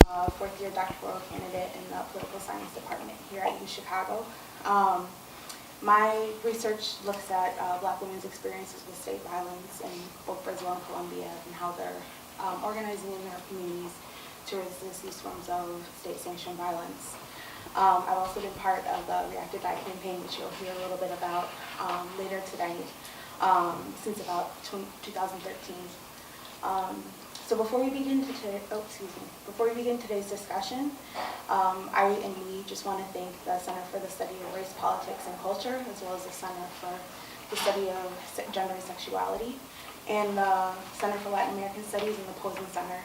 a fourth-year doctoral candidate in the political science department here at U Chicago. My research looks at Black women's experiences with state violence in both Brazil and Colombia, and how they're organizing in their communities to resist these forms of state-sanctioned violence. I've also been part of the React or Die campaign, which you'll hear a little bit about later today, since about 2013. So before we begin today's discussion, I and we just want to thank the Center for the Study of Race, Politics, and Culture, as well as the Center for the Study of Gender and Sexuality, and the Center for Latin American Studies and the Posen Center.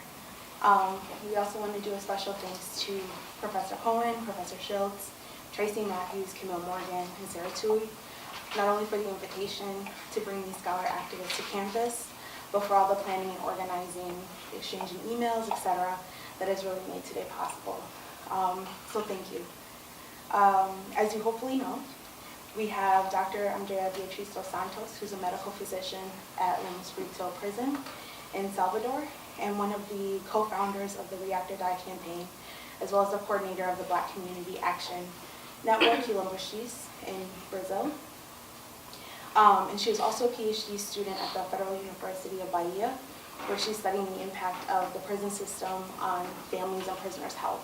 We also want to do a special thanks to Professor Cohen, Professor Schultz, Tracy Matthews, Camille Morgan, and Sarah Tui, not only for the invitation to bring these scholar activists to campus, but for all the planning and organizing, exchanging emails, etc., that has really made today possible. So thank you. As you hopefully know, we have Dr. Andrea Beatriz dos Santos, who's a medical physician at Lemos Brito Prison in Salvador, and one of the co-founders of the React or Die campaign, as well as the coordinator of the Black Community Action Network, Quilombo X, in Brazil. And she was also a PhD student at the Federal University of Bahia, where she's studying the impact of the prison system on families and prisoners' health.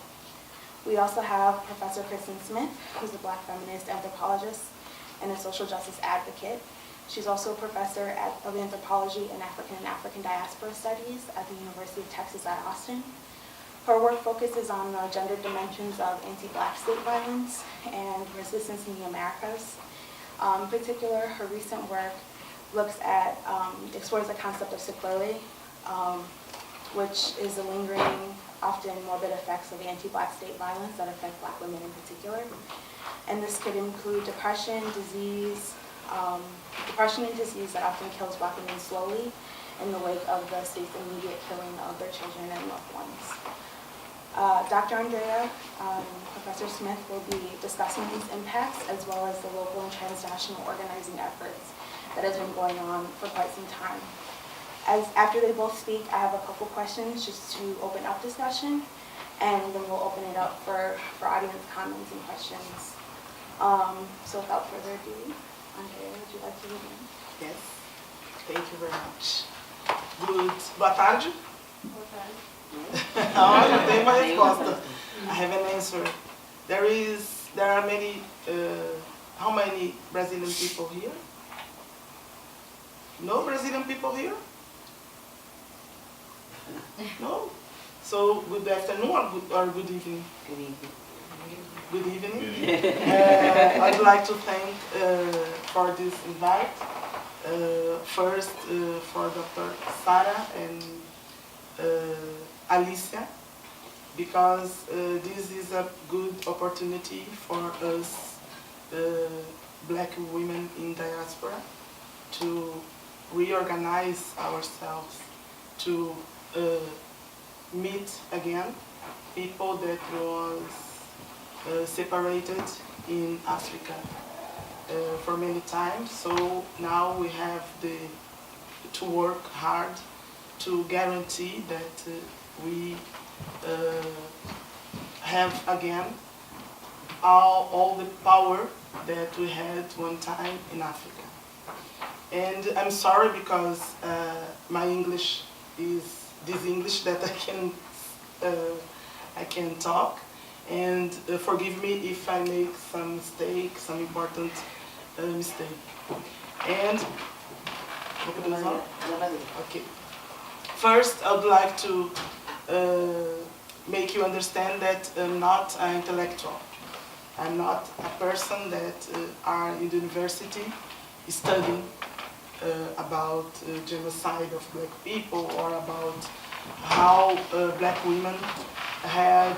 We also have Professor Kristen Smith, who's a Black feminist anthropologist and a social justice advocate. She's also a professor of anthropology and African diaspora studies at the University of Texas at Austin. Her work focuses on the gender dimensions of anti-Black state violence and resistance in the Americas. In particular, her recent work explores the concept of sequelae, which is the lingering, often morbid effects of anti-Black state violence that affect Black women in particular. And this could include depression and disease that often kills Black women slowly in the wake of the state's immediate killing of their children and loved ones. Dr. Andrea, Professor Smith will be discussing these impacts, as well as the local and transnational organizing efforts that has been going on for quite some time. After they both speak, I have a couple questions just to open up discussion, and then we'll open it up for audience comments and questions. So without further ado, Andrea, would you like to begin? Yes, thank you very much. Boa tarde. Boa tarde. Eu tenho uma resposta. I have an answer. There are many, how many Brazilian people here? No Brazilian people here? No? So good afternoon or good evening? Good evening. Good evening. I'd like to thank for this invite. First for Dr. Sarah and Alicia, because this is a good opportunity for us Black women in diaspora to reorganize ourselves, to meet again people that was separated in Africa for many times. So now we have to work hard to guarantee that we have again all the power that we had one time in Africa. And I'm sorry because my English is this English that I can talk, and forgive me if I make some mistake, some important mistake. And okay. First, I would like to make you understand that I'm not an intellectual. I'm not a person that are in the university studying about genocide of Black people, or about how Black women have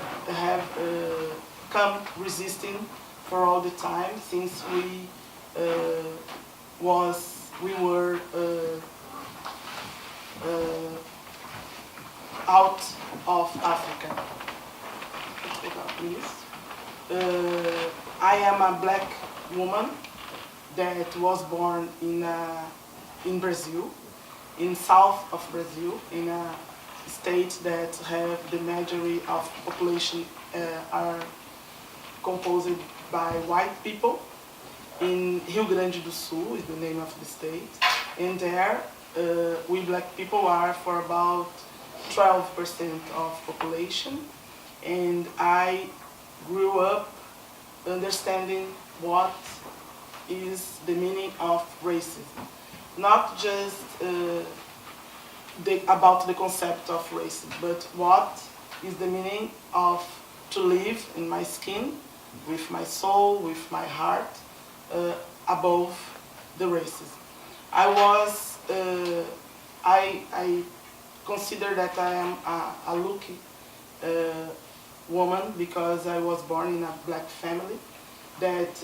come resisting for all the time since we were out of Africa. I am a Black woman that was born in Brazil, in south of Brazil, in a states that have the majority of population are composed by white people. In Rio Grande do Sul is the name of the state, and there we black people are for about 12% of population, and I grew up understanding what is the meaning of racism. Not just about the concept of racism, but what is the meaning of to live in my skin, with my soul, with my heart, above the racism. I consider that I am a lucky woman because I was born in a black family that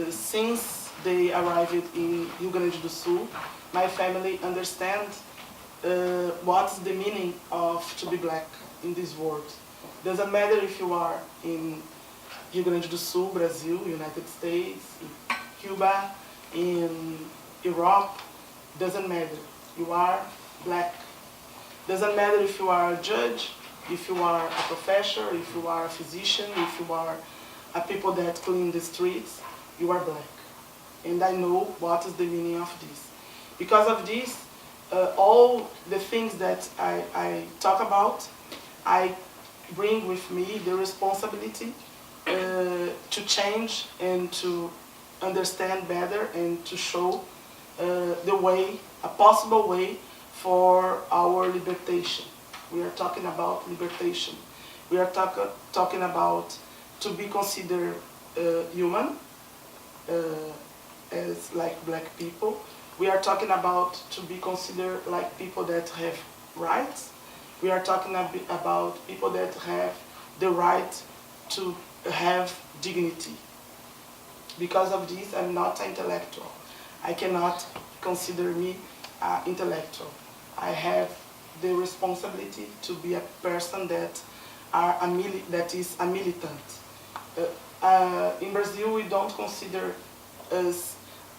since they arrived in Rio Grande do Sul, my family understands what's the meaning of to be black in this world. Doesn't matter if you are in Rio Grande do Sul, Brazil, United States, Cuba, in Europe, doesn't matter. You are black. Doesn't matter if you are a judge, if you are a professor, if you are a physician, if you are a people that clean the streets, you are black. And I know what is the meaning of this. Because of this, all the things that I talk about, I bring with me the responsibility to change and to understand better and to show the way, a possible way for our liberation. We are talking about liberation. We are talking about to be considered human as like black people. We are talking about to be considered like people that have rights. We are talking about people that have the right to have dignity. Because of this, I'm not an intellectual. I cannot consider me intellectual. I have the responsibility to be a person that is a militant. In Brazil, we don't consider us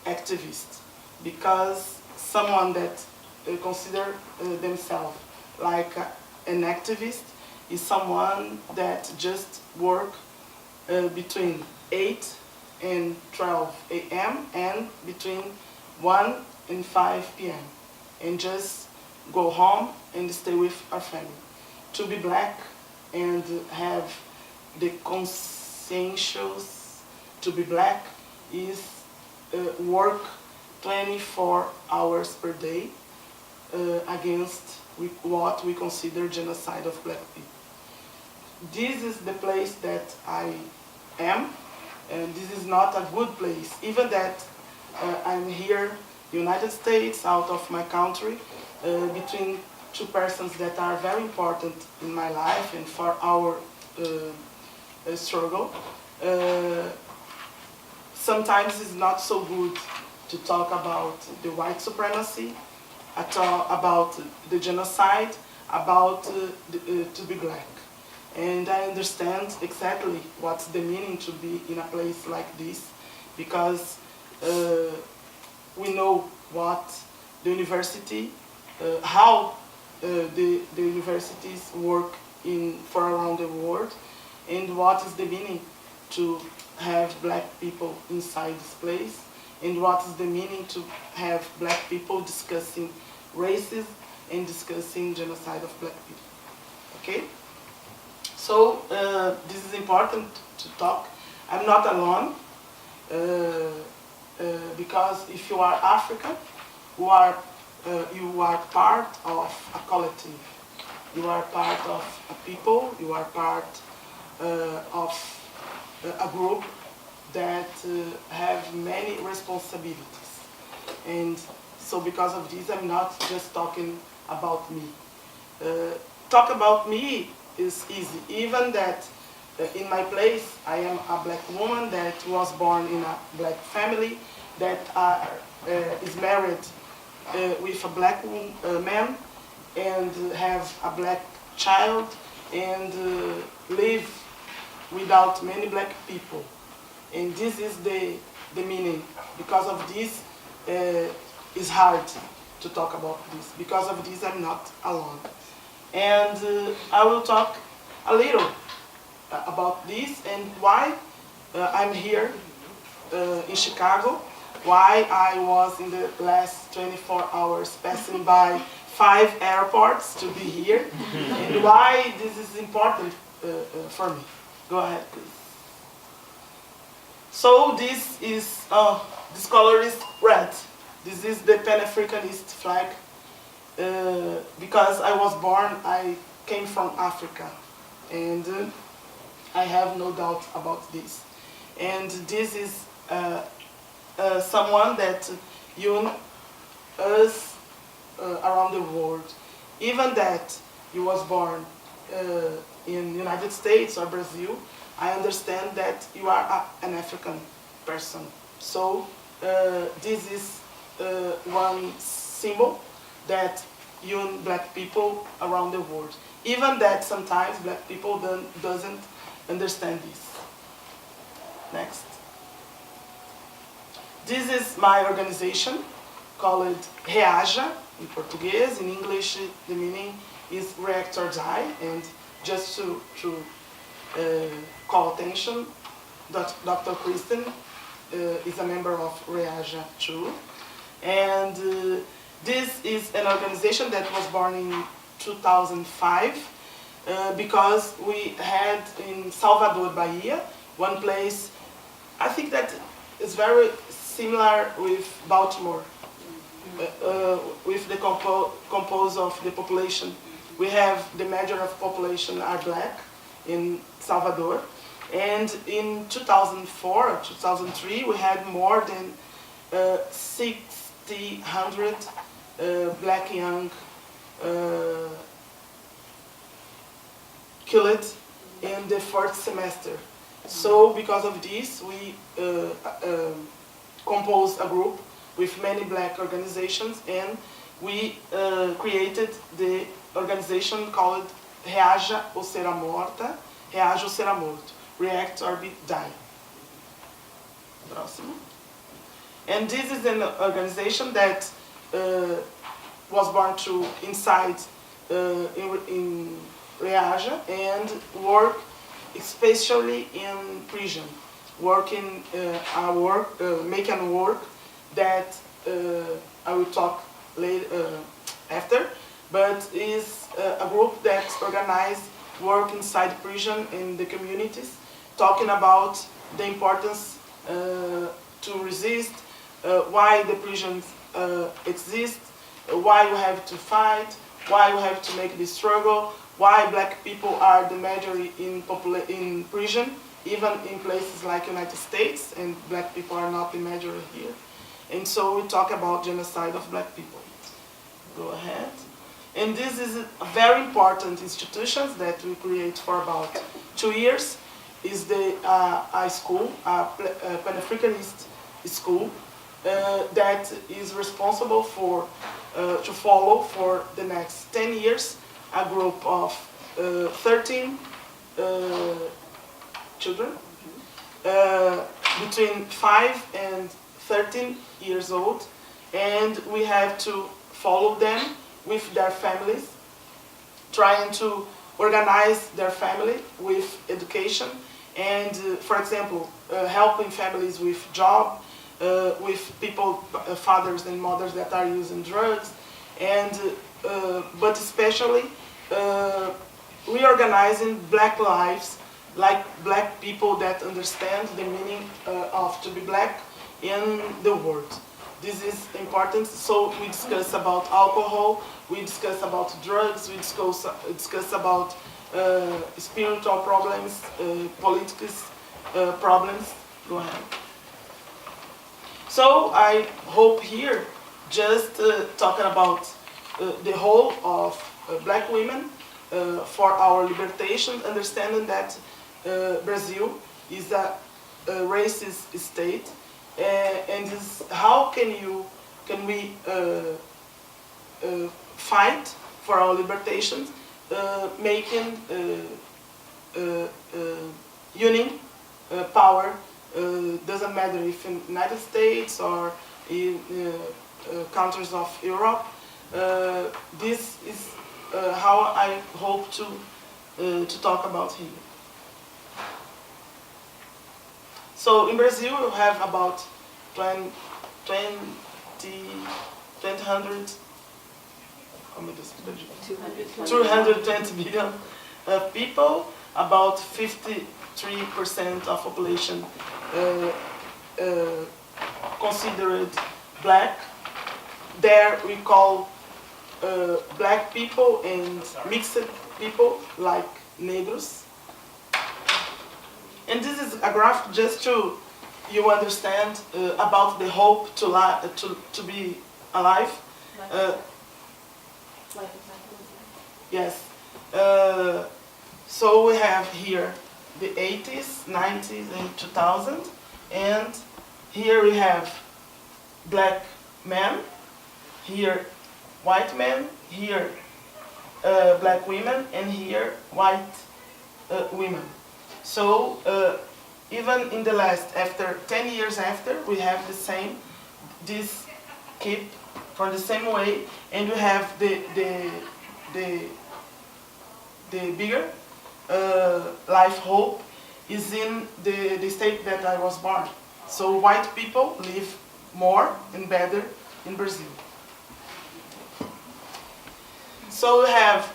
activists because someone that consider themselves like an activist is someone that just work between 8 and 12 a.m. and between 1 and 5 p.m. and just go home and stay with our family. To be black and have the conscientious to be black is work 24 hours per day against what we consider genocide of black people. This is the place that I am, and this is not a good place. Even that I'm here, United States, out of my country, between two persons that are very important in my life and for our struggle. Sometimes it's not so good to talk about the white supremacy, about the genocide, about to be black. And I understand exactly what's the meaning to be in a place like this, because we know what the university, how the universities work for around the world, and what is the meaning to have black people inside this place, and what is the meaning to have black people discussing racism and discussing genocide of black people. Okay? So this is important to talk. I'm not alone, because if you are African, you are part of a collective. You are part of a people. You are part of a group that have many responsibilities. And so because of this, I'm not just talking about me. Talk about me is easy. Even that in my place, I am a black woman that was born in a black family, that is married with a black man and have a black child and live without many black people. And this is the meaning. Because of this, it's hard to talk about this. Because of this, I'm not alone. And I will talk a little about this and why I'm here in Chicago, why I was in the last 24 hours passing by 5 airports to be here, and why this is important for me. Go ahead, please. So this color is red. This is the Pan-Africanist flag. Because I was born, I came from Africa, and I have no doubt about this. And this is someone that unites us around the world. Even that you was born in United States or Brazil, I understand that you are an African person. So this is one symbol that unites black people around the world. Even that sometimes black people doesn't understand this. Next. This is my organization called REAJA in Portuguese. In English, the meaning is React or Die. And just to call attention, Dr. Kristen is a member of REAJA too. And this is an organization that was born in 2005 because we had in Salvador, Bahia, one place, I think that is very similar with Baltimore, with the compose of the population. We have the major of population are black in Salvador, and in 2004 or 2003 we had more than 600 black young killed in the first semester. So because of this, we composed a group with many black organizations, and we created the organization called Reaja ou Será Morta, Reaja ou Será Morto, React or Be Die. Próximo. And this is an organization that was born to inside in Reaja and work especially in prison, working making work that I will talk later after, but is a group that organizes work inside prison in the communities, talking about the importance to resist, why the prisons exist, why you have to fight, why you have to make the struggle, why black people are the majority in prison, even in places like United States, and black people are not the majority here. And so we talk about genocide of black people. Go ahead. And this is a very important institution that we create for about 2 years. Is the school, Pan-Africanist school, that is responsible for to follow for the next 10 years a group of 13 children between 5 and 13 years old, and we have to follow them with their families, trying to organize their family with education and, for example, helping families with job, with people, fathers and mothers that are using drugs, and but especially reorganizing black lives, like black people that understand the meaning of to be black in the world. This is important. So we discuss about alcohol, we discuss about drugs, we discuss about spiritual problems, political problems. Go ahead. So I hope here just talking about the whole of black women for our liberation, understanding that Brazil is a racist state, and this, how can we fight for our liberation, making union power. Doesn't matter if in United States or in countries of Europe. This is how I hope to talk about here. So in Brazil, we have about 200 220 million people, about 53% of population considered black. There we call black people and mixed people like negros. And this is a graph just to you understand about the hope to be alive. Yes. So we have here the 80s, 90s, and 2000, and here we have black men, here white men, here black women, and here white women. So even in the last, after 10 years after, we have the same, this keep for the same way, and we have the bigger life hope is in the state that I was born. So white people live more and better in Brazil. So we have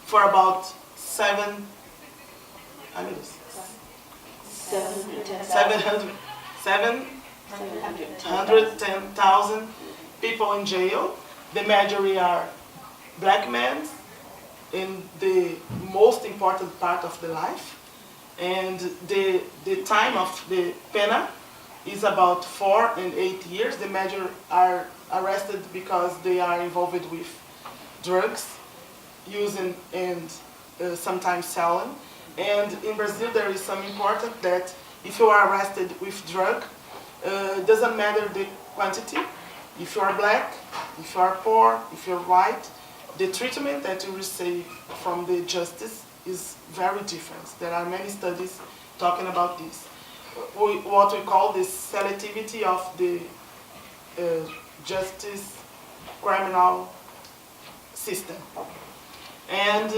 for about 710,000 people in jail. The majority are black men in the most important part of the life. And the time of the pena is about 4 and 8 years. The major are arrested because they are involved with drugs, using and sometimes selling. And in Brazil there is some important that if you are arrested with drug, doesn't matter the quantity. If you are black, if you are poor, if you're white, the treatment that you receive from the justice is very different. There are many studies talking about this. What we call the selectivity of the justice criminal system. And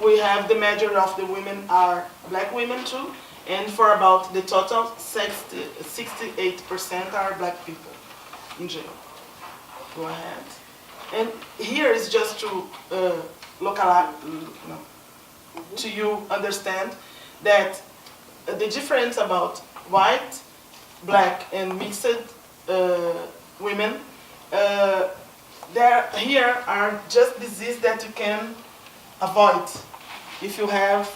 we have the majority of the women are black women too, and for about the total 68% are black people in jail. Go ahead. And here is just to to you understand that the difference about white, black, and mixed women, here are just diseases that you can avoid if you have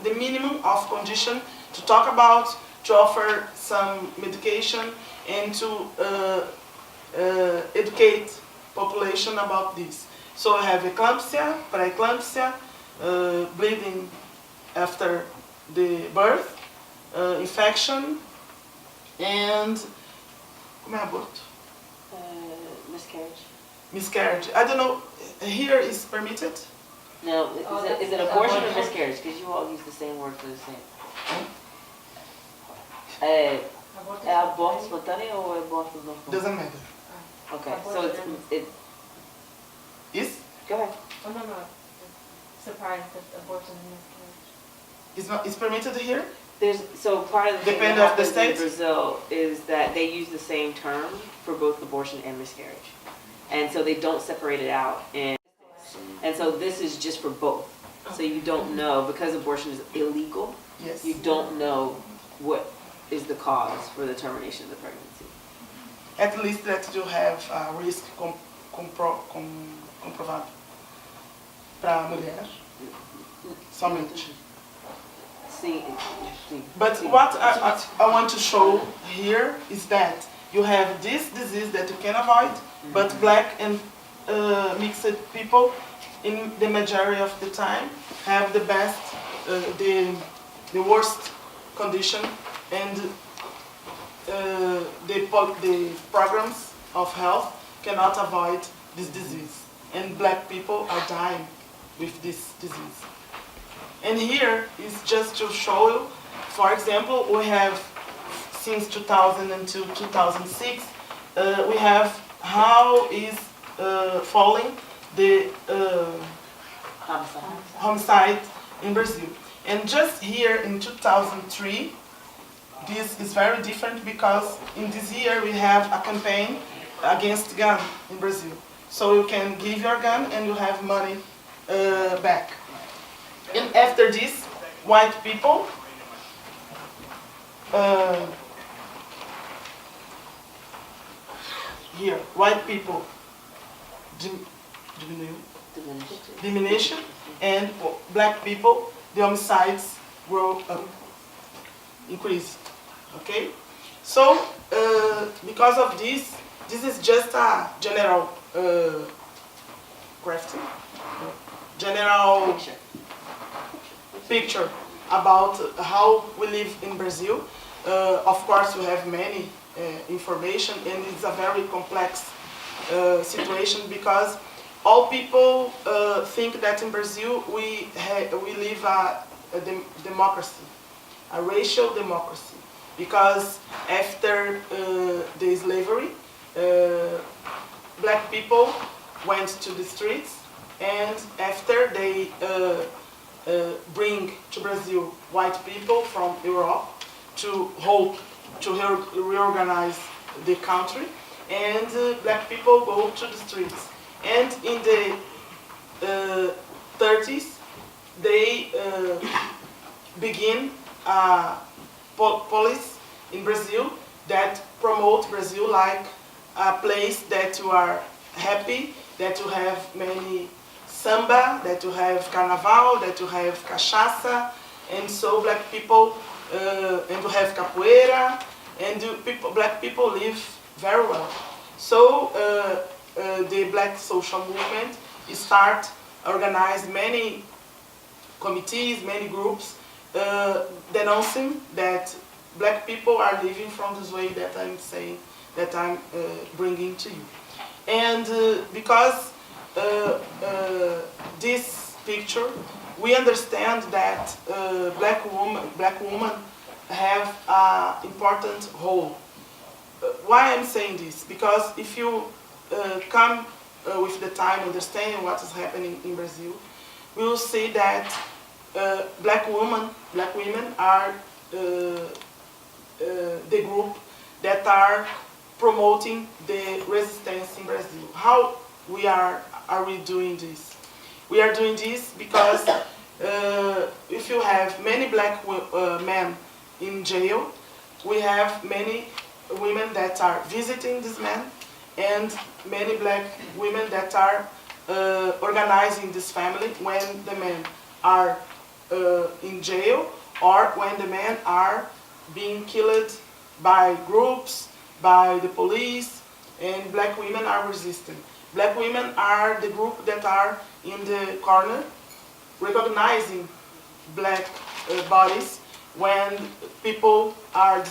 the minimum of condition to talk about, to offer some medication, and to educate population about this. So I have eclampsia, preeclampsia, bleeding after the birth, infection, and Miscarriage. Miscarriage. I don't know. Here is permitted. No, is it abortion or miscarriage? Because you all use the same word for the same. Aborto espontâneo ou aborto normal? Doesn't matter. Okay, so it. Is? Go ahead. Oh, no. Surprised that abortion and miscarriage. It's permitted here? So part of the thing Depend that of the happens in state? Brazil is that they use the same term for both abortion and miscarriage. And so they don't separate it out. And so this is just for both. So you don't know, because abortion is illegal, Yes. you don't know what is the cause for the termination of the pregnancy. At least that you have a risk comprovado para a mulher. Somente. See. But what I want to show here is that you have this disease that you can avoid, but black and mixed people in the majority of the time have the best, the worst condition, and the programs of health cannot avoid this disease. And black people are dying with this disease. And here is just to show you, for example, we have since 2000 until 2006, we have how is following the Homicide. homicide in Brazil. And just here in 2003, this is very different because in this year we have a campaign against gun in Brazil. So you can give your gun and you have money back. And after this, white people here, white people diminution, and black people, the homicides grow up, increase. Okay, so because of this is just a general crafting, general picture about how we live in Brazil. Of course, we have many information, and it's a very complex situation because all people think that in Brazil we live a democracy, a racial democracy, because after the slavery, black people went to the streets, and after they bring to Brazil white people from Europe to hope to reorganize the country, and black people go to the streets. And in the 30s, they begin a policy in Brazil that promote Brazil like a place that you are happy, that you have many samba, that you have carnaval, that you have cachaça, and so black people, and you have capoeira, and black people live very well. So the black social movement start organize many committees, many groups, denouncing that black people are living from this way that I'm saying, that I'm bringing to you. And because this picture, we understand that black women have an important role. Why I'm saying this? Because if you come with the time understanding what is happening in Brazil, we will see that black women are the group that are promoting the resistance in Brazil. How are we doing this? We are doing this because if you have many black men in jail, we have many women that are visiting these men, and many black women that are organizing this family when the men are in jail, or when the men are being killed by groups, by the police, and black women are resisting. Black women are the group that are in the corner, recognizing black bodies when people are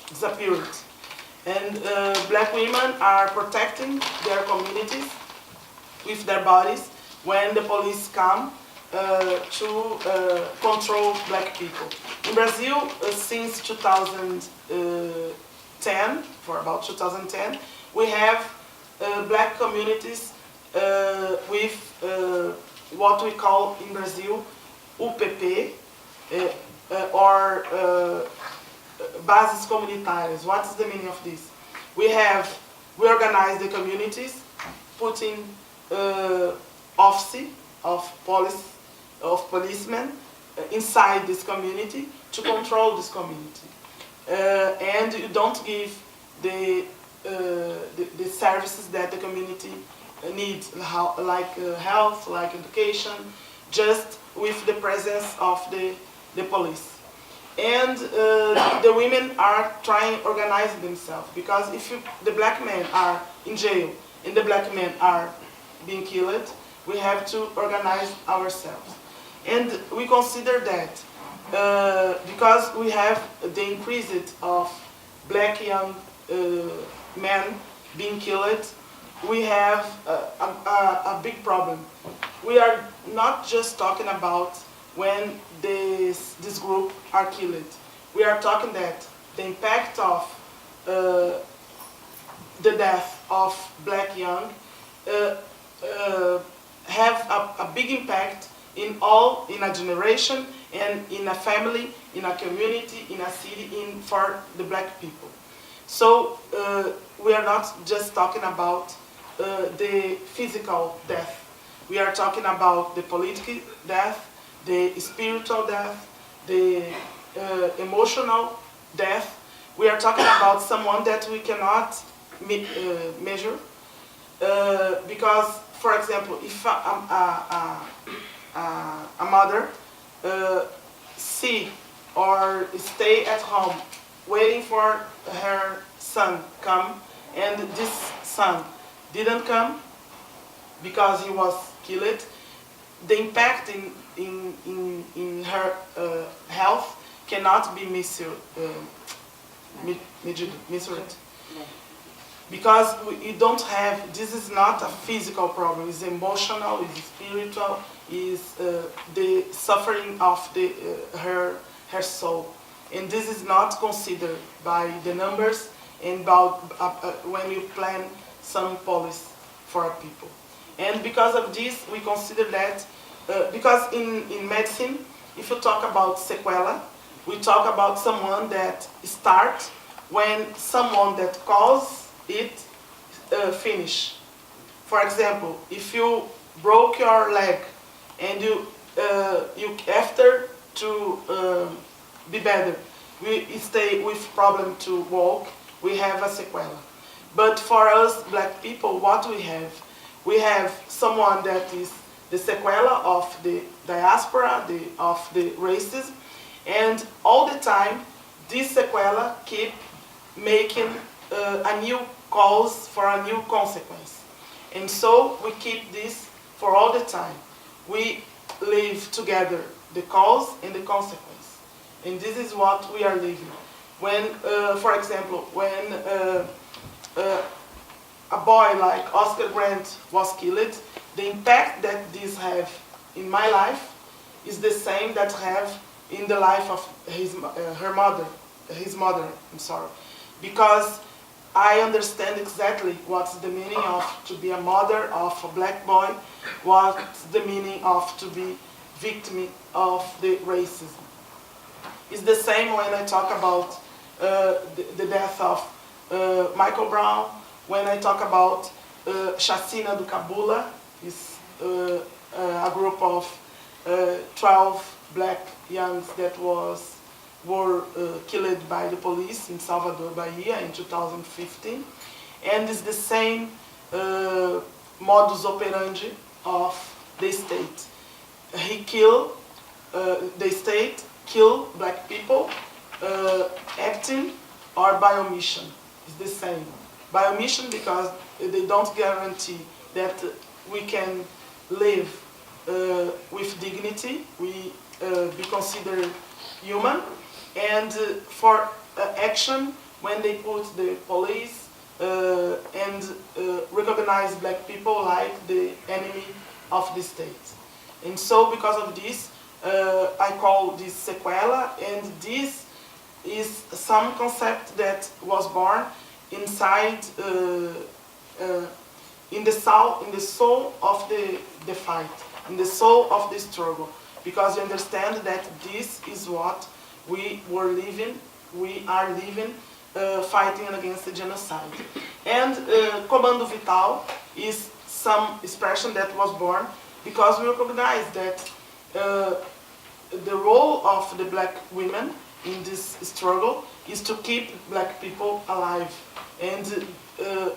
disappeared. And black women are protecting their communities with their bodies when the police come to control black people. In Brazil, since 2010, for about 2010, we have black communities with what we call in Brazil UPP, or bases comunitárias. What is the meaning of this? We organize the communities, putting office of policemen inside this community to control this community, and you don't give the services that the community needs, like health, like education, just with the presence of the police. And the women are trying to organize themselves, because if the black men are in jail and the black men are being killed, we have to organize ourselves. And we consider that because we have the increase of black young men being killed, we have a big problem. We are not just talking about when this group are killed. We are talking that the impact of the death of black young have a big impact in a generation and in a family, in a community, in a city, for the black people. So we are not just talking about the physical death. We are talking about the political death, the spiritual death, the emotional death. We are talking about someone that we cannot measure. Because, for example, if a mother see or stay at home waiting for her son come, and this son didn't come because he was killed, the impact in her health cannot be measured. Because you don't have, this is not a physical problem, it's emotional, it's spiritual, it's the suffering of her soul. And this is not considered by the numbers and about when you plan some policy for people. And because of this, we consider that, because in medicine, if you talk about sequela, we talk about someone that starts when someone that caused it finish. For example, if you broke your leg and you after to be better, we stay with problem to walk, we have a sequela. But for us black people, what we have someone that is the sequela of the diaspora, of the racism, and all the time this sequela keep making a new cause for a new consequence. And so we keep this for all the time. We live together the cause and the consequence. And this is what we are living. When, for example, when a boy like Oscar Grant was killed, the impact that this have in my life is the same that have in the life of his mother, because I understand exactly what's the meaning of to be a mother of a black boy, what's the meaning of to be victim of the racism. It's the same when I talk about the death of Michael Brown, when I talk about Chacina do Cabula, is a group of 12 black youngs that were killed by the police in Salvador, Bahia in 2015. And it's the same modus operandi of the state. The state kill black people acting or by omission. It's the same. By omission because they don't guarantee that we can live with dignity, we be considered human, and for action when they put the police and recognize black people like the enemy of the state. And so because of this, I call this sequela, and this is some concept that was born inside, in the soul of the fight, in the soul of the struggle, because you understand that this is what we are living, fighting against the genocide. And Comando Vital is some expression that was born because we recognize that the role of the black women in this struggle is to keep black people alive. And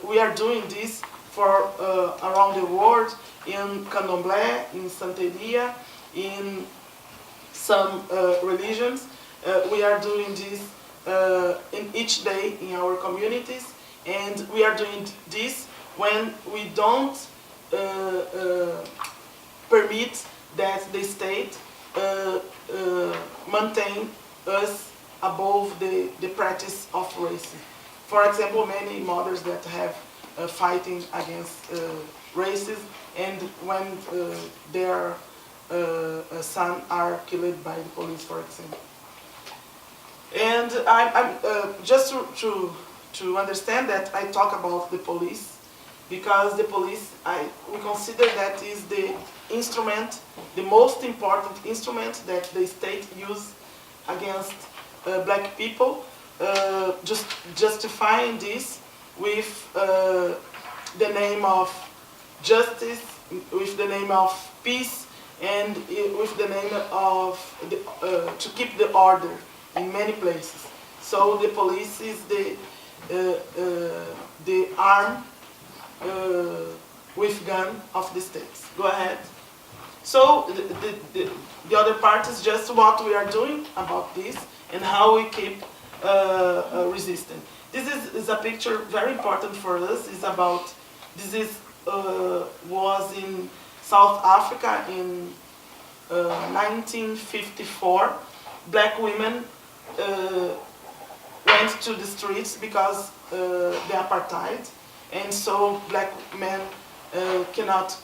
we are doing this for around the world, in Candomblé, in Santeria, in some religions. We are doing this in each day in our communities, and we are doing this when we don't permit that the state maintain us above the practice of racism. For example, many mothers that have fighting against racism, and when their son are killed by the police, for example. And I'm just to understand that I talk about the police because the police, we consider that is the instrument, the most important instrument that the state use against black people, just justifying this with the name of justice, with the name of peace, and with the name of to keep the order in many places. So the police is the arm with gun of the states. Go ahead. So the other part is just what we are doing about this and how we keep resisting. This is a picture very important for us. It's about, was in South Africa in 1954. Black women went to the streets because the apartheid, and so black men cannot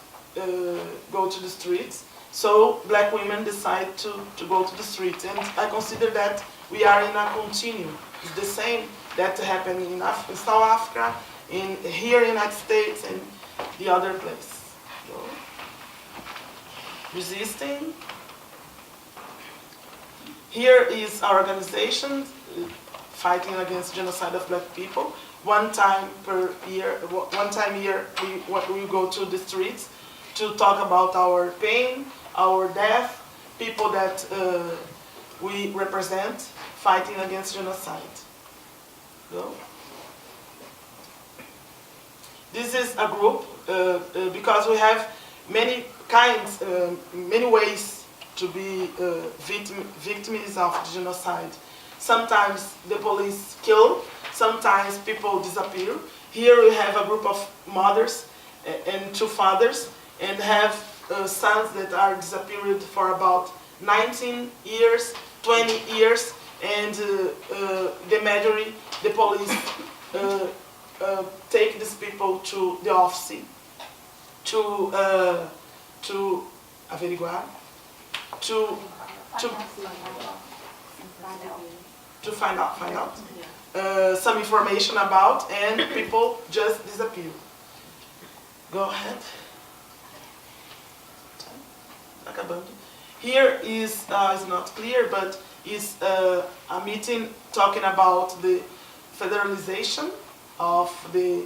go to the streets. So black women decide to go to the streets, and I consider that we are in a continuum. It's the same that happened in South Africa, here in the United States, and the other place. So, resisting. Here is our organization fighting against genocide of black people. One time a year, we go to the streets to talk about our pain, our death, people that we represent fighting against genocide. So, this is a group because we have many kinds, many ways to be victims of genocide. Sometimes the police kill, sometimes people disappear. Here we have a group of mothers and two fathers, and have sons that are disappeared for about 19 years, 20 years, and the majority, the police take these people to the office to averiguar, to find out some information about, and people just disappear. Go ahead. Acabando. Here is, it's not clear, but is a meeting talking about the federalization of the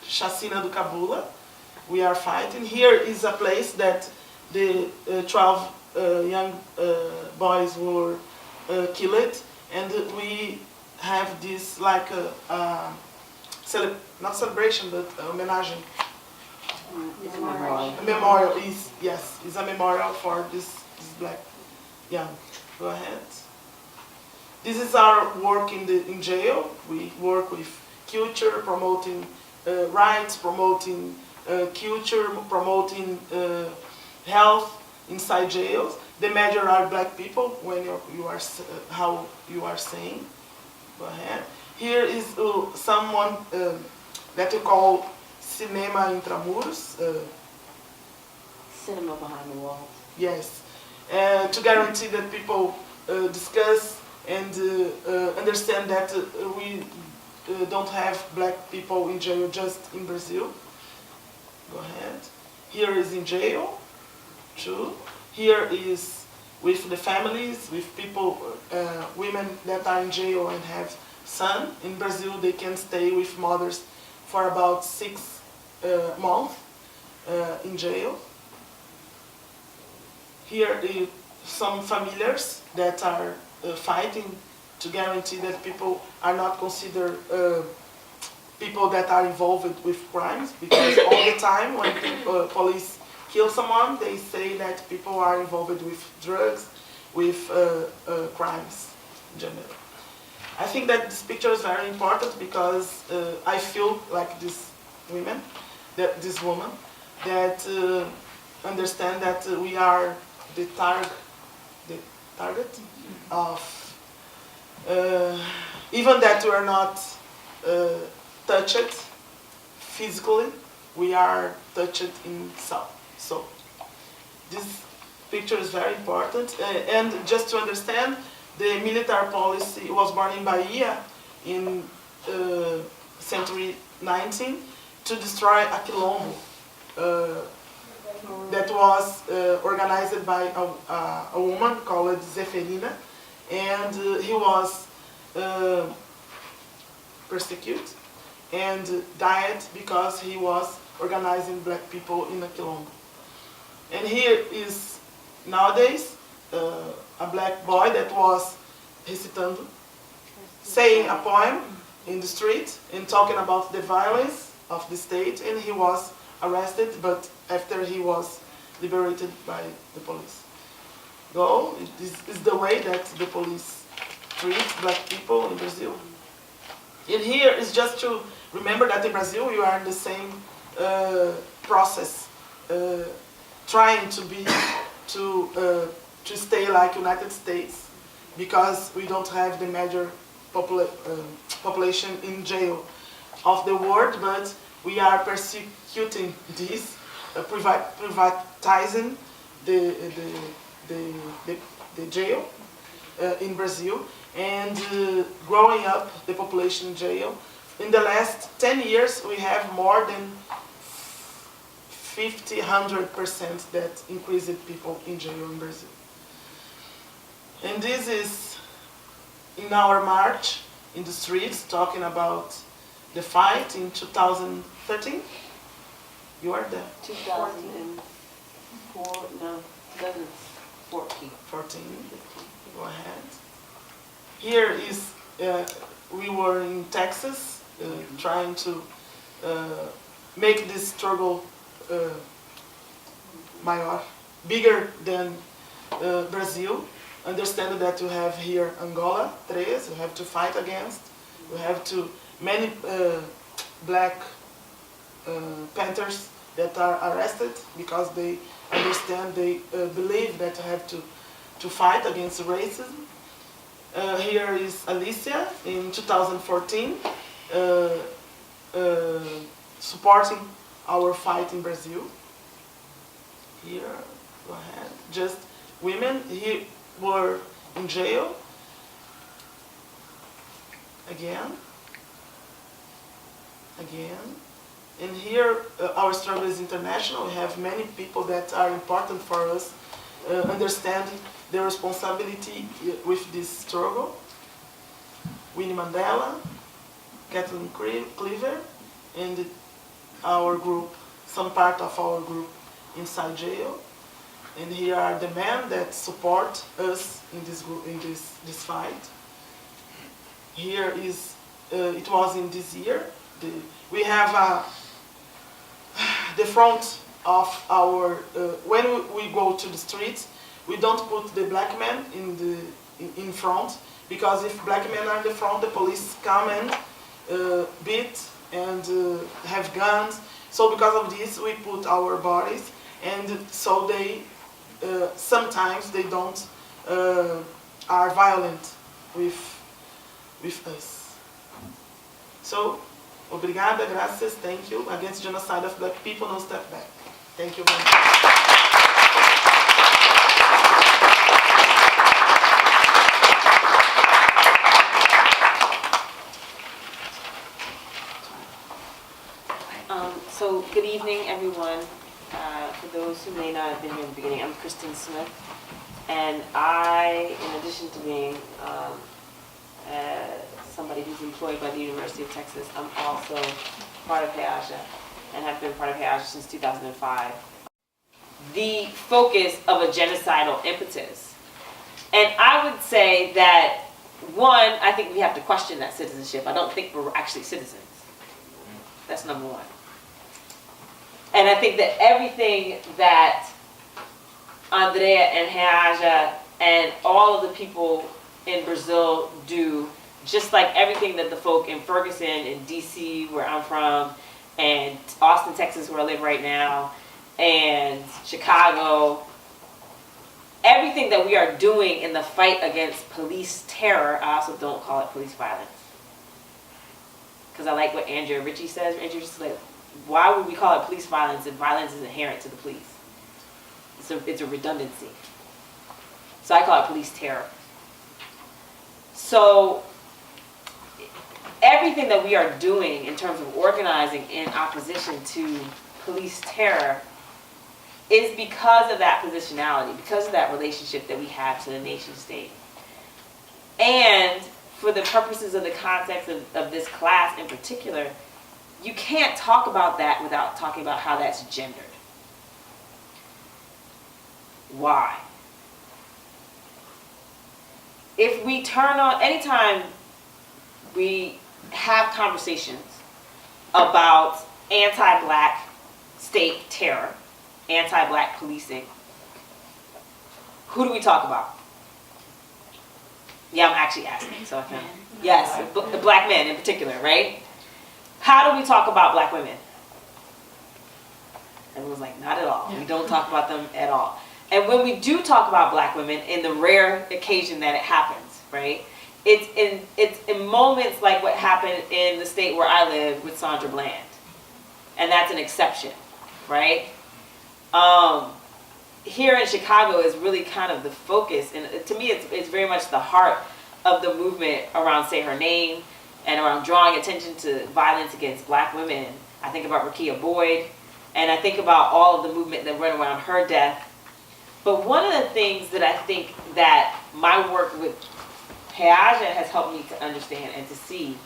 Chacina do Cabula. We are fighting. Here is a place that the 12 young boys were killed, and we have this like not celebration, but homenagem. A memorial is, yes, is a memorial for this black young. Go ahead. This is our work in jail. We work with culture, promoting rights, promoting culture, promoting health inside jails. The major are black people. When you are how you are saying. Go ahead. Here is someone that you call cinema intramuros. Cinema behind the walls. Yes, to guarantee that people discuss and understand that we don't have black people in jail just in Brazil. Go ahead. Here is in jail, too. Here is with the families, with people, women that are in jail and have son. In Brazil, they can stay with mothers for about 6 months in jail. Here is some familiars that are fighting to guarantee that people are not considered people that are involved with crimes, because all the time when police kill someone, they say that people are involved with drugs, with crimes in general. I think that this picture is very important because I feel like this woman, that understand that we are the target of, even that we are not touched physically, we are touched in soul. So this picture is very important. And just to understand, the military policy was born in Bahia in century 19 to destroy a quilombo that was organized by a woman called Zeferina, and he was persecuted and died because he was organizing black people in a quilombo. And here is nowadays a black boy that was recitando, saying a poem in the street and talking about the violence of the state, and he was arrested, but after he was liberated by the police. So this is the way that the police treat black people in Brazil. And here is just to remember that in Brazil we are in the same process, trying to stay like United States, because we don't have the major population in jail of the world, but we are persecuting this, privatizing the jail in Brazil, and growing up the population in jail. In the last 10 years, we have more than 100% that increased people in jail in Brazil. And this is in our march in the streets, talking about the fight in 2013. You are there. 2004, no, 2014. 14. Go ahead. Here is, we were in Texas, trying to make this struggle bigger than Brazil. Understand that you have here Angola, Tres, you have to fight against. You have many black Panthers that are arrested because they understand, they believe that you have to fight against racism. Here is Alicia in 2014, supporting our fight in Brazil. Here, go ahead. Just women here were in jail. Again. And here our struggle is international. We have many people that are important for us, understanding their responsibility with this struggle. Winnie Mandela, Kathleen Cleaver, and our group, some part of our group inside jail. And here are the men that support us in this group, in this fight. Here is, it was in this year. We have the front of our, when we go to the streets, we don't put the black men in front, because if black men are in the front, the police come and beat and have guns. So because of this, we put our bodies, and so they sometimes they don't are violent with us. So, obrigada, graças, thank you. Against genocide of black people, no step back. Thank you very much. So, good evening, everyone. For those who may not have been here in the beginning, I'm Kristen Smith, and I, in addition to being somebody who's employed by the University of Texas, I'm also part of HEAJA, and have been part of HEAJA since 2005. The focus of a genocidal impetus. And I would say that, one, I think we have to question that citizenship. I don't think we're actually citizens. That's number one. And I think that everything that Andrea and HEAJA and all of the people in Brazil do, just like everything that the folk in Ferguson and DC, where I'm from, and Austin, Texas, where I live right now, and Chicago, everything that we are doing in the fight against police terror, I also don't call it police violence. Because I like what Andrea Ritchie says. Andrea just like, why would we call it police violence if violence is inherent to the police? It's a redundancy. So I call it police terror. So everything that we are doing in terms of organizing in opposition to police terror is because of that positionality, because of that relationship that we have to the nation state. And for the purposes of the context of this class in particular, you can't talk about that without talking about how that's gendered. Why? If we turn on, anytime we have conversations about anti-black state terror, anti-black policing, who do we talk about? Yeah, I'm actually asking, so I can. Yes, the black men in particular, right? How do we talk about black women? Everyone's like, not at all. We don't talk about them at all. And when we do talk about black women, in the rare occasion that it happens, right? It's in moments like what happened in the state where I live with Sandra Bland. And that's an exception, right? Here in Chicago is really kind of the focus, and to me it's very much the heart of the movement around Say Her Name and around drawing attention to violence against black women. I think about Rekia Boyd, and I think about all of the movement that went around her death. But one of the things that I think that my work with Peaja has helped me to understand and to see,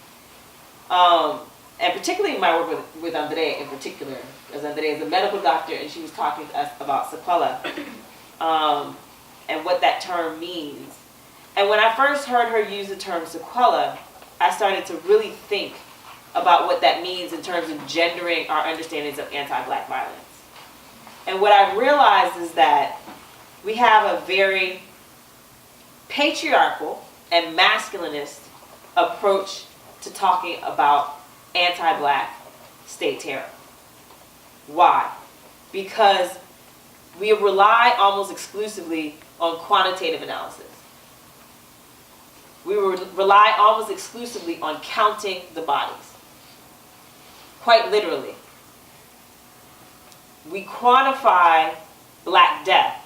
and particularly my work with Andrea in particular, because Andrea is a medical doctor and she was talking to us about sequela and what that term means. And when I first heard her use the term sequela, I started to really think about what that means in terms of gendering our understandings of anti-black violence. And what I realized is that we have a very patriarchal and masculinist approach to talking about anti-black state terror. Why? Because we rely almost exclusively on quantitative analysis. We rely almost exclusively on counting the bodies. Quite literally. We quantify black death.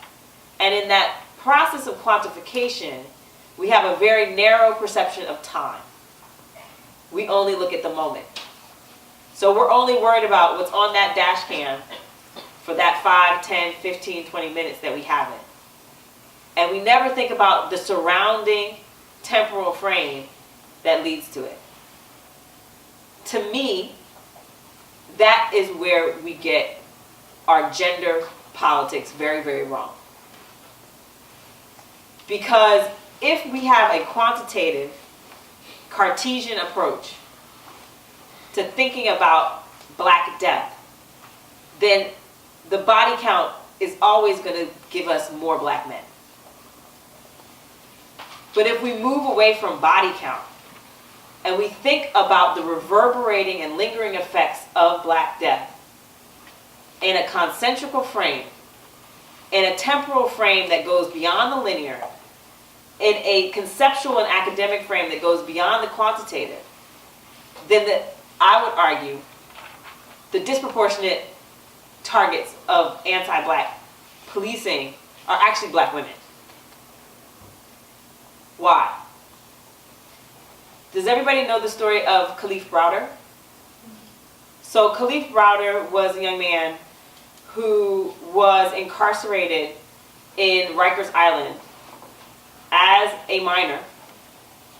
And in that process of quantification, we have a very narrow perception of time. We only look at the moment. So we're only worried about what's on that dash cam for that 5, 10, 15, 20 minutes that we have it. And we never think about the surrounding temporal frame that leads to it. To me, that is where we get our gender politics very, very wrong. Because if we have a quantitative, Cartesian approach to thinking about black death, then the body count is always going to give us more black men. But if we move away from body count and we think about the reverberating and lingering effects of black death in a concentrical frame, in a temporal frame that goes beyond the linear, in a conceptual and academic frame that goes beyond the quantitative, then I would argue the disproportionate targets of anti-black policing are actually black women. Why? Does everybody know the story of Khalif Browder? So Khalif Browder was a young man who was incarcerated in Rikers Island as a minor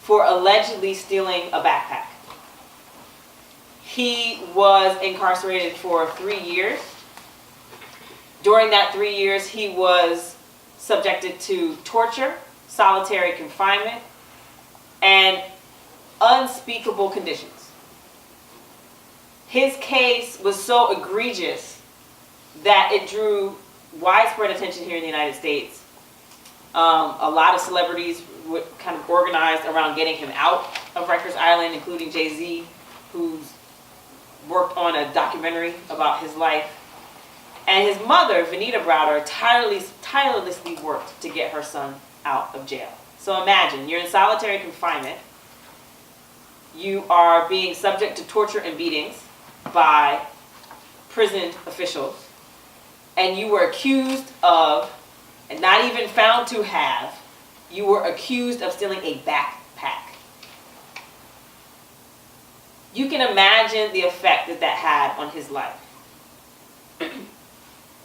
for allegedly stealing a backpack. He was incarcerated for 3 years. During that 3 years, he was subjected to torture, solitary confinement, and unspeakable conditions. His case was so egregious that it drew widespread attention here in the United States. A lot of celebrities were kind of organized around getting him out of Rikers Island, including Jay-Z, who's worked on a documentary about his life. And his mother, Venita Browder, tirelessly worked to get her son out of jail. So imagine, you're in solitary confinement. You are being subject to torture and beatings by prison officials. And you were accused of, and not even found to have, you were accused of stealing a backpack. You can imagine the effect that that had on his life.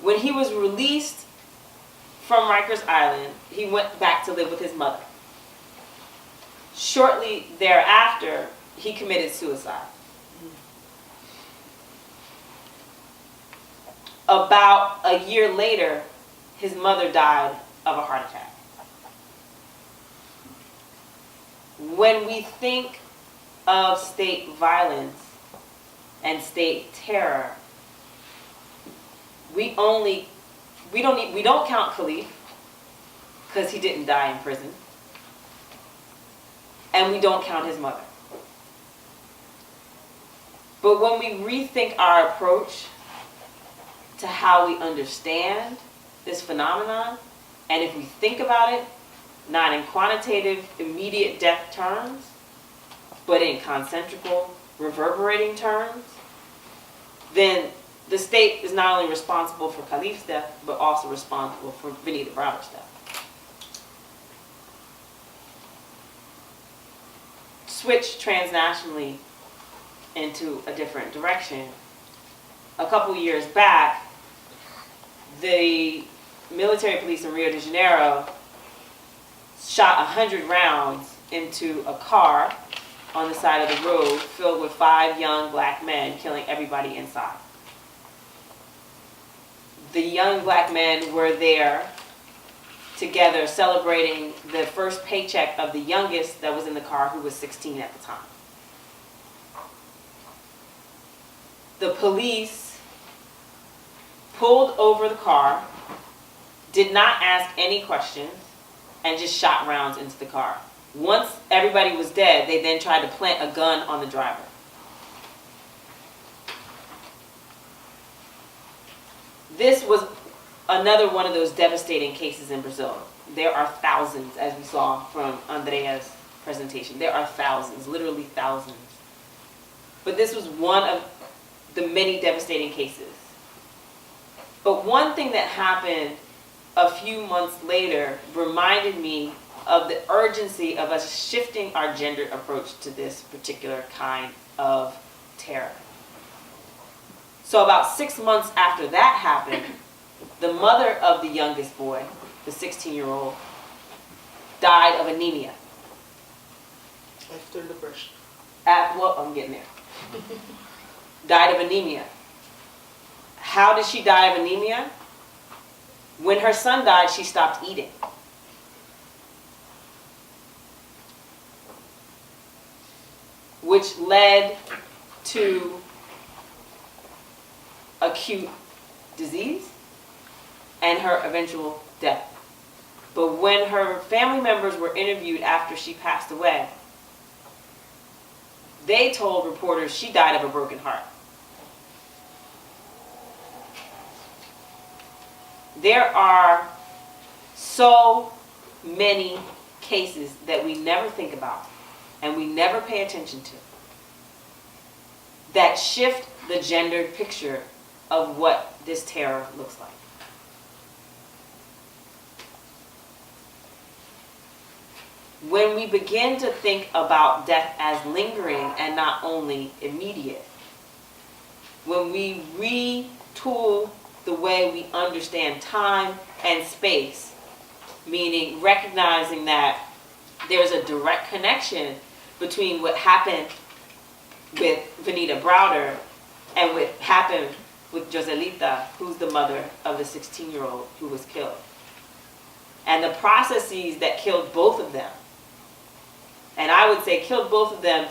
When he was released from Rikers Island, he went back to live with his mother. Shortly thereafter, he committed suicide. About a year later, his mother died of a heart attack. When we think of state violence and state terror, we don't count Khalif because he didn't die in prison, and we don't count his mother. But when we rethink our approach to how we understand this phenomenon, and if we think about it, not in quantitative, immediate death terms, but in concentrical, reverberating terms, then the state is not only responsible for Khalif's death, but also responsible for Venida Browder's death. Switch transnationally into a different direction. A couple years back, the military police in Rio de Janeiro shot 100 rounds into a car on the side of the road filled with 5 young black men, killing everybody inside. The young black men were there together celebrating the first paycheck of the youngest that was in the car, who was 16 at the time. The police pulled over the car, did not ask any questions, and just shot rounds into the car. Once everybody was dead, they then tried to plant a gun on the driver. This was another one of those devastating cases in Brazil. There are thousands, as we saw from Andrea's presentation. There are thousands, literally thousands. But this was one of the many devastating cases. But one thing that happened a few months later reminded me of the urgency of us shifting our gendered approach to this particular kind of terror. So about 6 months after that happened, the mother of the youngest boy, the 16-year-old, died of anemia. After the depression. Well, I'm getting there. Died of anemia. How did she die of anemia? When her son died, she stopped eating. Which led to acute disease and her eventual death. But when her family members were interviewed after she passed away, they told reporters she died of a broken heart. There are so many cases that we never think about and we never pay attention to that shift the gendered picture of what this terror looks like. When we begin to think about death as lingering and not only immediate, when we retool the way we understand time and space, meaning recognizing that there's a direct connection between what happened with Venida Browder and what happened with Joselita, who's the mother of the 16-year-old who was killed. And the processes that killed both of them, and I would say killed both of them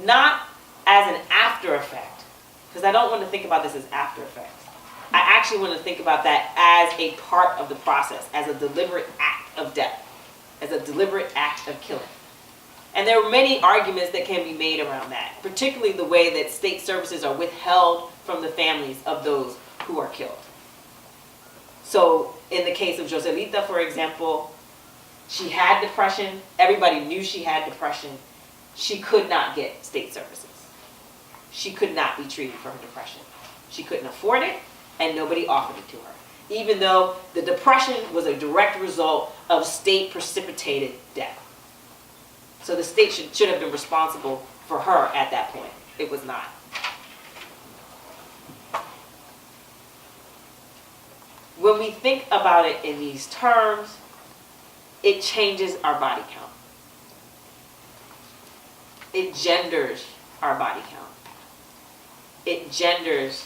not as an after effect, because I don't want to think about this as after effects. I actually want to think about that as a part of the process, as a deliberate act of death, as a deliberate act of killing. And there are many arguments that can be made around that, particularly the way that state services are withheld from the families of those who are killed. So in the case of Joselita, for example, she had depression. Everybody knew she had depression. She could not get state services. She could not be treated for her depression. She couldn't afford it, and nobody offered it to her, even though the depression was a direct result of state-precipitated death. So the state should have been responsible for her at that point. it was not. When we think about it in these terms, it changes our body count. It genders our body count. It genders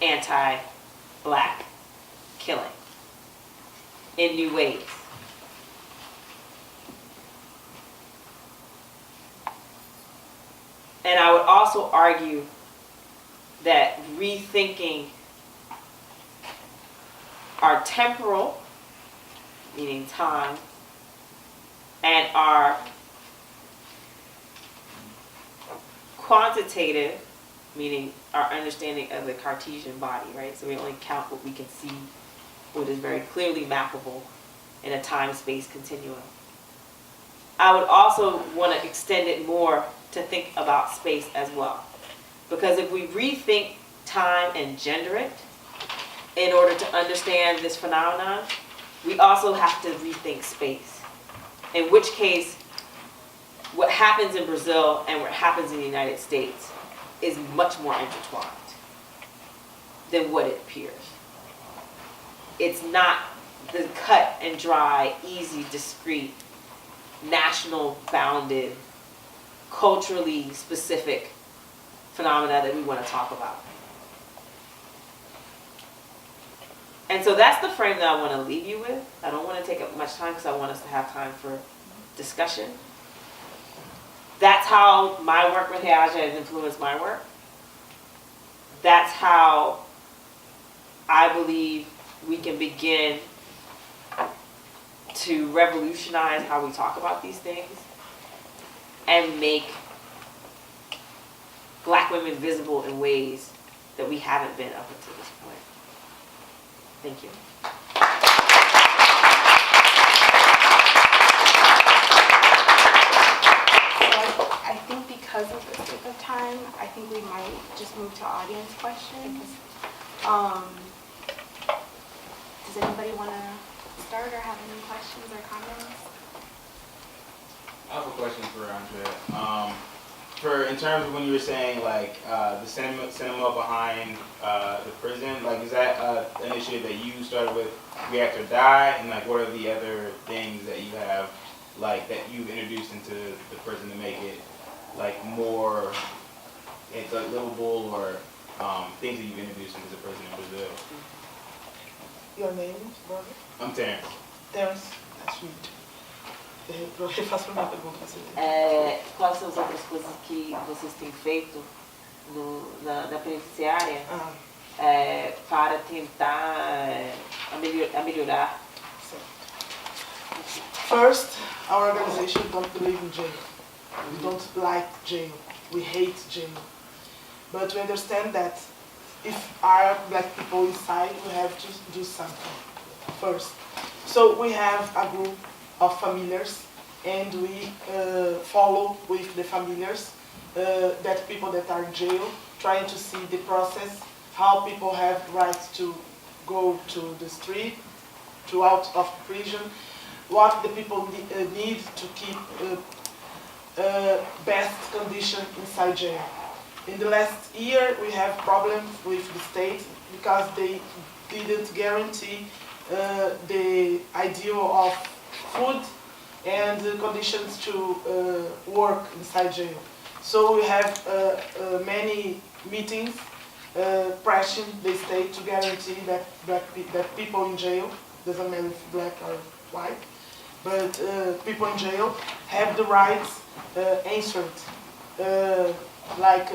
anti-Black killing in new ways. And I would also argue that rethinking our temporal, meaning time, and our quantitative, meaning our understanding of the Cartesian body, right? So we only count what we can see, what is very clearly mappable in a time-space continuum. I would also want to extend it more to think about space as well. Because if we rethink time and gender it, in order to understand this phenomenon, we also have to rethink space. In which case, what happens in Brazil and what happens in the United States is much more intertwined than what it appears. It's not the cut and dry, easy, discrete, national bounded, culturally specific phenomena that we want to talk about. And so that's the frame that I want to leave you with. I don't want to take up much time because I want us to have time for discussion. That's how my work with Reaja has influenced my work. That's how I believe we can begin to revolutionize how we talk about these things and make Black women visible in ways that we haven't been up until this point. Thank you. I think because of the sake of time, I think we might just move to audience questions. Does anybody want to start or have any questions or comments? I have a question for Andrea. In terms of when you were saying like the cinema behind the prison, like is that an initiative that you started with React or Die, and like what are the other things that you have like that you introduced into the prison to make it like more it's like livable, or things that you've introduced into the prison in Brazil? Your name, brother? I'm Terrence. Terence, that's me. Eu faço a minha pergunta pra você. Quais são as outras coisas que vocês têm feito na penitenciária para tentar melhorar? First, our organization don't believe in jail. We don't like jail. We hate jail. But we understand that if our Black people inside, we have to do something first. So we have a group of familiars, and we follow with the familiars that people that are in jail, trying to see the process, how people have rights to go to the street, to out of prison, what the people need to keep best condition inside jail. In the last year, we have problems with the state because they didn't guarantee the ideal of food and the conditions to work inside jail. So we have many meetings pressing the state to guarantee that people in jail, doesn't matter if Black or white, but people in jail have the rights answered, like